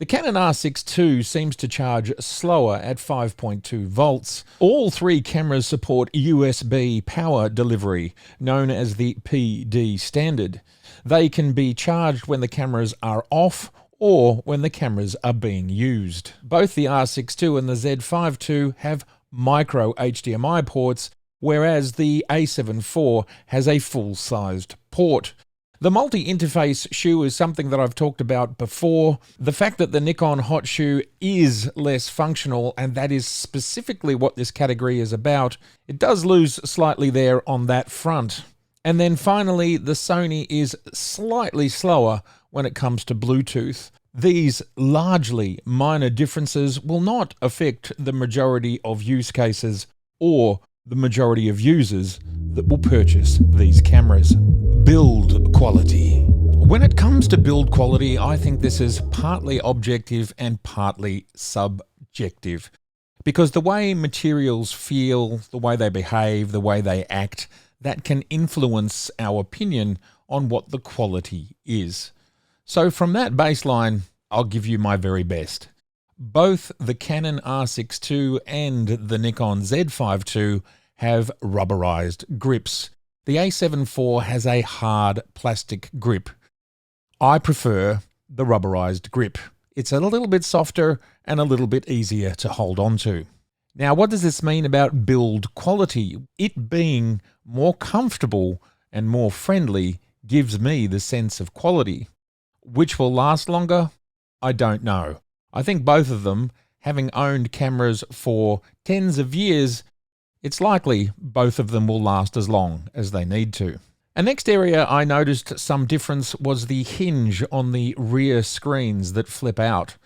The Canon R6II seems to charge slower at 5.2 volts. All 3 cameras support USB power delivery, known as the PD standard. They can be charged when the cameras are off or when the cameras are being used. Both the R6II and the Z5II have micro HDMI ports, whereas the A7IV has a full-sized port. The multi-interface shoe is something that I've talked about before. The fact that the Nikon hot shoe is less functional, and that is specifically what this category is about, it does lose slightly there on that front. And then finally, the Sony is slightly slower when it comes to Bluetooth. These largely minor differences will not affect the majority of use cases or the majority of users that will purchase these cameras. Build quality. When it comes to build quality, I think this is partly objective and partly subjective. Because the way materials feel, the way they behave, the way they act, that can influence our opinion on what the quality is. So from that baseline, I'll give you my very best. Both the Canon R6II and the Nikon Z5II have rubberized grips. The a7IV has a hard plastic grip. I prefer the rubberized grip. It's a little bit softer and a little bit easier to hold on to. Now, what does this mean about build quality? It being more comfortable and more friendly gives me the sense of quality. Which will last longer? I don't know. I think both of them, having owned cameras for tens of years, it's likely both of them will last as long as they need to. A next area I noticed some difference was the hinge on the rear screens that flip out.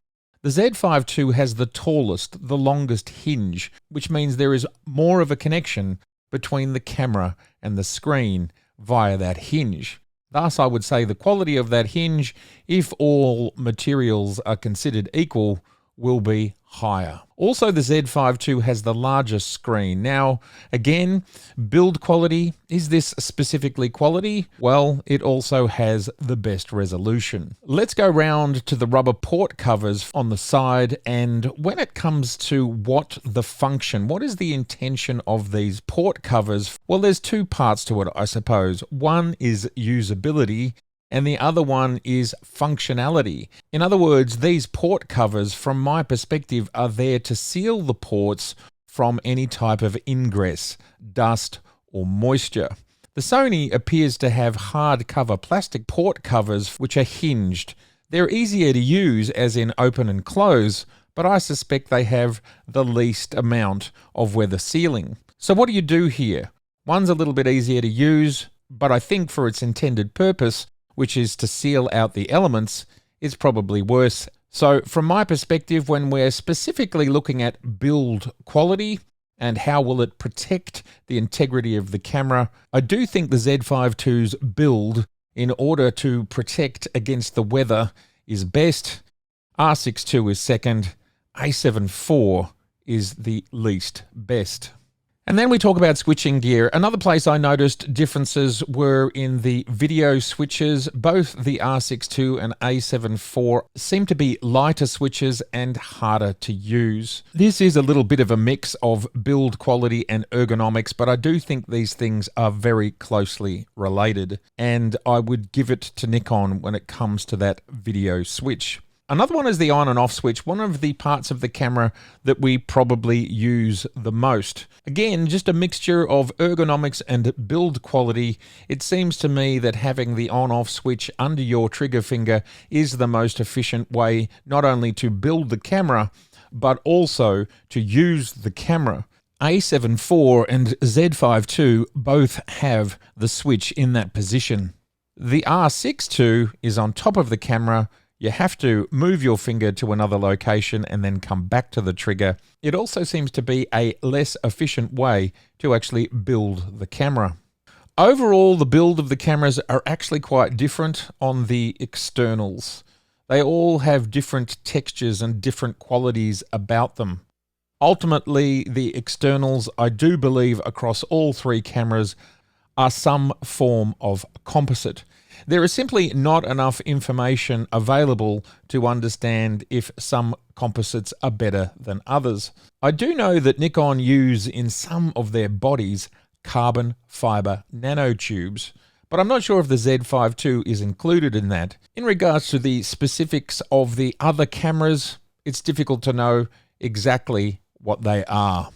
The Z5II has the tallest, the longest hinge, which means there is more of a connection between the camera and the screen via that hinge. Thus, I would say the quality of that hinge, if all materials are considered equal, will be higher. Also, the Z5II has the largest screen. Now, again, build quality. Is this specifically quality? Well, it also has the best resolution. Let's go round to the rubber port covers on the side, and when it comes to what is the intention of these port covers? Well, there's two parts to it, I suppose. One is usability, and the other one is functionality. In other words, these port covers, from my perspective, are there to seal the ports from any type of ingress, dust or moisture. The Sony appears to have hardcover plastic port covers which are hinged. They're easier to use, as in open and close, but I suspect they have the least amount of weather sealing. So what do you do here? One's a little bit easier to use, but I think for its intended purpose, which is to seal out the elements, is probably worse. So from my perspective, when we're specifically looking at build quality and how will it protect the integrity of the camera, I do think the Z5II's build, in order to protect against the weather, is best. R6II is second. A7IV is the least best. And then we talk about switching gear. Another place I noticed differences were in the video switches. Both the R6II and A7IV seem to be lighter switches and harder to use. This is a little bit of a mix of build quality and ergonomics, but I do think these things are very closely related, and I would give it to Nikon when it comes to that video switch. Another one is the on and off switch, one of the parts of the camera that we probably use the most. Again, just a mixture of ergonomics and build quality. It seems to me that having the on-off switch under your trigger finger is the most efficient way not only to build the camera, but also to use the camera. A7IV and Z5II both have the switch in that position. The R6II is on top of the camera. You have to move your finger to another location and then come back to the trigger. It also seems to be a less efficient way to actually build the camera. Overall, the build of the cameras are actually quite different on the externals. They all have different textures and different qualities about them. Ultimately, the externals, I do believe, across all three cameras are some form of composite. There is simply not enough information available to understand if some composites are better than others. I do know that Nikon use in some of their bodies carbon fiber nanotubes, but I'm not sure if the Z5II is included in that. In regards to the specifics of the other cameras, it's difficult to know exactly what they are.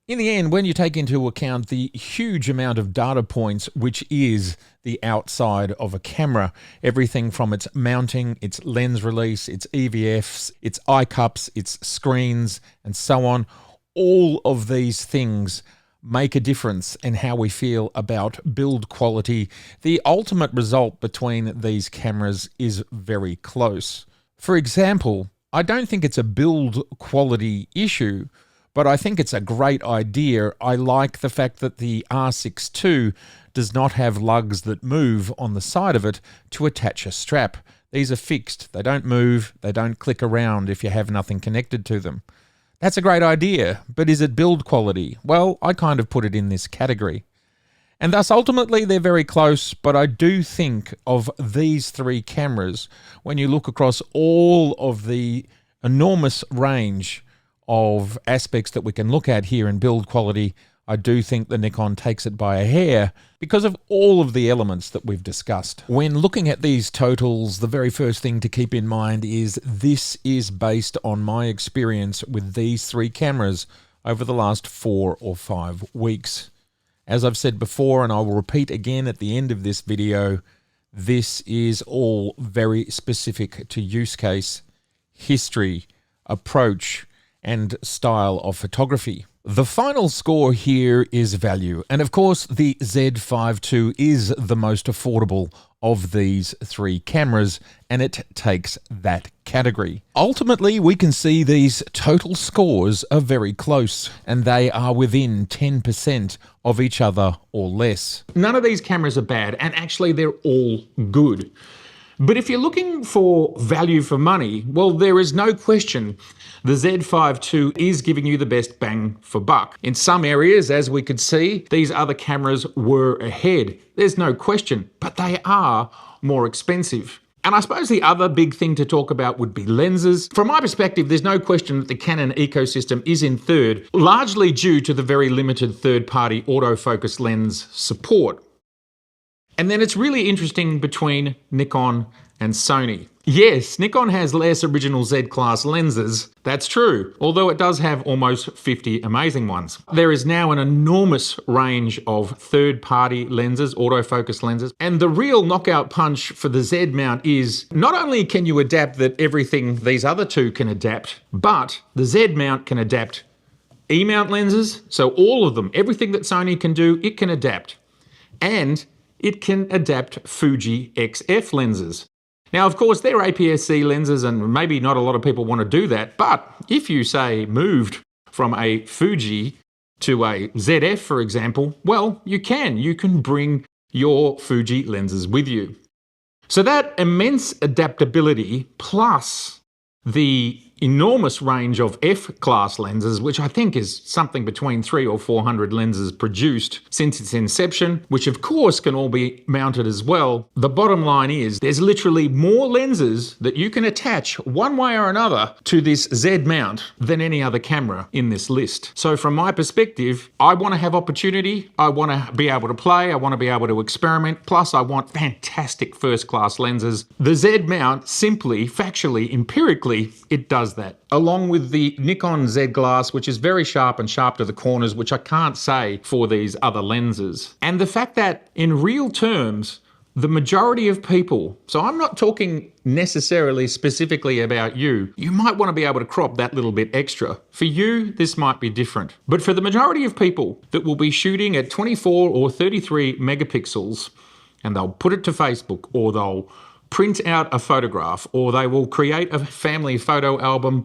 In the end, when you take into account the huge amount of data points, which is the outside of a camera, everything from its mounting, its lens release, its EVFs, its eye cups, its screens, and so on, all of these things make a difference in how we feel about build quality. The ultimate result between these cameras is very close. For example, I don't think it's a build quality issue, but I think it's a great idea. I like the fact that the R6II does not have lugs that move on the side of it to attach a strap. These are fixed. They don't move. They don't click around if you have nothing connected to them. That's a great idea, but is it build quality? Well, I kind of put it in this category. And thus, ultimately, they're very close, but I do think of these three cameras, when you look across all of the enormous range of aspects that we can look at here in build quality, I do think the Nikon takes it by a hair because of all of the elements that we've discussed. When looking at these totals, the very first thing to keep in mind is this is based on my experience with these three cameras over the last 4 or 5 weeks. As I've said before, and I will repeat again at the end of this video, this is all very specific to use case, history, approach, and style of photography. The final score here is value, and of course the Z5II is the most affordable of these three cameras, and it takes that category. Ultimately, we can see these total scores are very close, and they are within 10% of each other or less. None of these cameras are bad, and actually they're all good. But if you're looking for value for money, well, there is no question the Z5II is giving you the best bang for buck. In some areas, as we could see, these other cameras were ahead. There's no question, but they are more expensive. And I suppose the other big thing to talk about would be lenses. From my perspective, there's no question that the Canon ecosystem is in third, largely due to the very limited third-party autofocus lens support. And then it's really interesting between Nikon and Sony. Yes, Nikon has less original Z-class lenses, that's true, although it does have almost 50 amazing ones. There is now an enormous range of third-party lenses, autofocus lenses, and the real knockout punch for the Z mount is not only can you adapt that everything these other two can adapt, but the Z mount can adapt E-mount lenses, so all of them, everything that Sony can do, it can adapt. And it can adapt Fuji XF lenses. Now, of course, they're APS-C lenses, and maybe not a lot of people want to do that, but if you, say, moved from a Fuji to a ZF, for example, well, you can bring your Fuji lenses with you. So that immense adaptability plus the enormous range of F-class lenses, which I think is something between 300 or 400 lenses produced since its inception, which of course can all be mounted as well. The bottom line is there's literally more lenses that you can attach one way or another to this Z mount than any other camera in this list. So from my perspective, I want to have opportunity, I want to be able to play, I want to be able to experiment, plus I want fantastic first-class lenses. The Z mount simply, factually, empirically, it does that. Along with the Nikon Z glass, which is very sharp and sharp to the corners, which I can't say for these other lenses. And the fact that in real terms, the majority of people, so I'm not talking necessarily specifically about you, you might want to be able to crop that little bit extra. For you, this might be different. But for the majority of people that will be shooting at 24 or 33 megapixels, and they'll put it to Facebook, or they'll print out a photograph, or they will create a family photo album,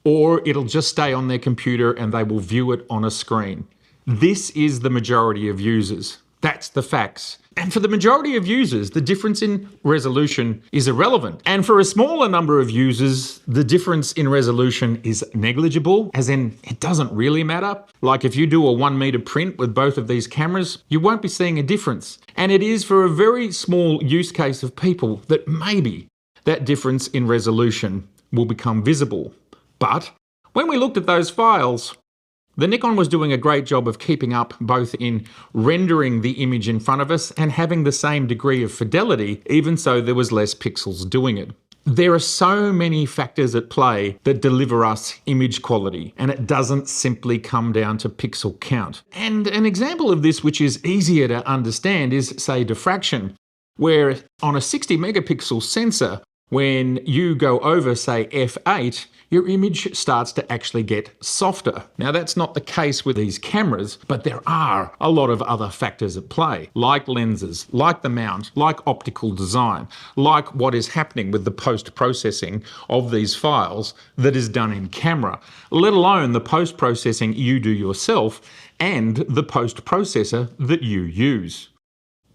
or it'll just stay on their computer and they will view it on a screen. This is the majority of users. That's the facts. And for the majority of users, the difference in resolution is irrelevant. And for a smaller number of users, the difference in resolution is negligible, as in it doesn't really matter. Like if you do a 1 meter print with both of these cameras, you won't be seeing a difference. And it is for a very small use case of people that maybe that difference in resolution will become visible. But when we looked at those files, the Nikon was doing a great job of keeping up both in rendering the image in front of us and having the same degree of fidelity, even so there was less pixels doing it. There are so many factors at play that deliver us image quality, and it doesn't simply come down to pixel count. And an example of this which is easier to understand is, say, diffraction, where on a 60 megapixel sensor, when you go over, say, f8, your image starts to actually get softer. Now, that's not the case with these cameras, but there are a lot of other factors at play, like lenses, like the mount, like optical design, like what is happening with the post-processing of these files that is done in camera, let alone the post-processing you do yourself and the post-processor that you use.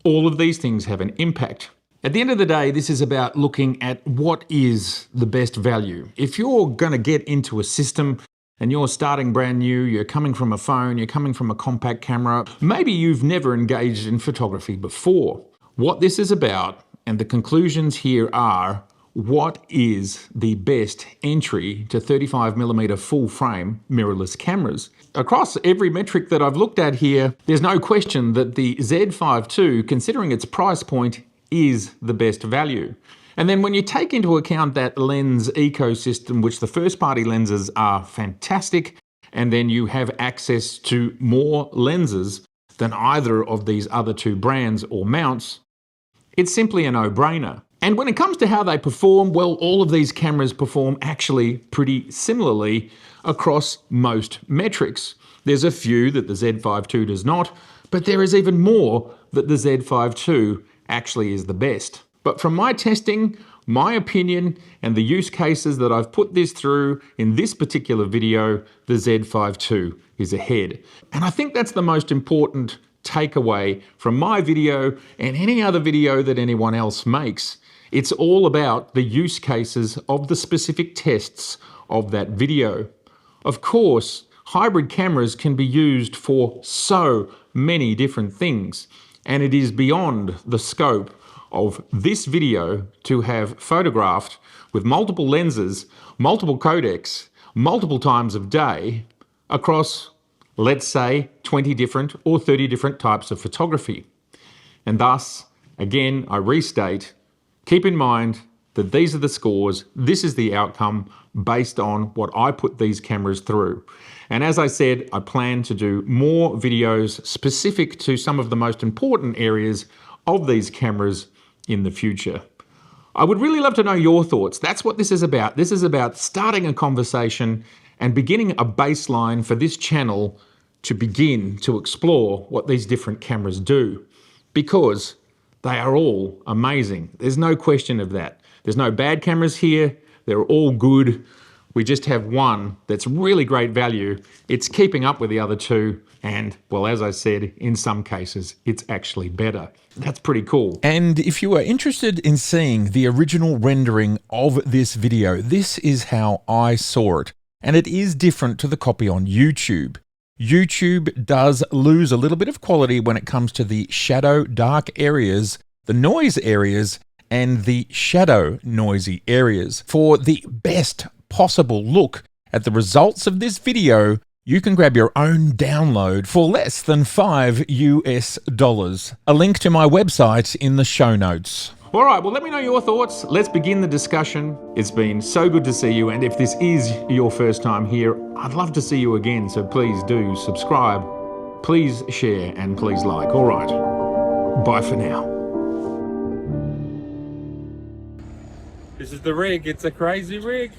All of these things have an impact. At the end of the day, this is about looking at what is the best value. If you're going to get into a system and you're starting brand new, you're coming from a phone, you're coming from a compact camera, maybe you've never engaged in photography before. What this is about, and the conclusions here are, what is the best entry to 35mm full frame mirrorless cameras? Across every metric that I've looked at here, there's no question that the Z5II, considering its price point, is the best value. And then when you take into account that lens ecosystem, which the first party lenses are fantastic, and then you have access to more lenses than either of these other two brands or mounts, it's simply a no-brainer. And when it comes to how they perform, well, all of these cameras perform actually pretty similarly across most metrics. There's a few that the Z5II does not, but there is even more that the Z5II actually is the best. But from my testing, my opinion, and the use cases that I've put this through in this particular video, the Z5II is ahead. And I think that's the most important takeaway from my video and any other video that anyone else makes. It's all about the use cases of the specific tests of that video. Of course, hybrid cameras can be used for so many different things, and it is beyond the scope of this video to have photographed with multiple lenses, multiple codecs, multiple times of day across, let's say, 20 different or 30 different types of photography. And thus, again, I restate, keep in mind that these are the scores, this is the outcome based on what I put these cameras through. And as I said, I plan to do more videos specific to some of the most important areas of these cameras in the future. I would really love to know your thoughts. That's what this is about. This is about starting a conversation and beginning a baseline for this channel to begin to explore what these different cameras do, because they are all amazing. There's no question of that. There's no bad cameras here. They're all good. We just have one that's really great value. It's keeping up with the other two. And, well, as I said, in some cases, it's actually better. That's pretty cool. And if you are interested in seeing the original rendering of this video, this is how I saw it. And it is different to the copy on YouTube. YouTube does lose a little bit of quality when it comes to the shadow dark areas, the noise areas, and the shadow noisy areas. For the best possible look at the results of this video, you can grab your own download for less than $5 US. A link to my website in the show notes. All right, well, let me know your thoughts. Let's begin the discussion. It's been so good to see you. And if this is your first time here, I'd love to see you again. So please do subscribe, please share, and please like. All right, bye for now. This is the rig. It's a crazy rig.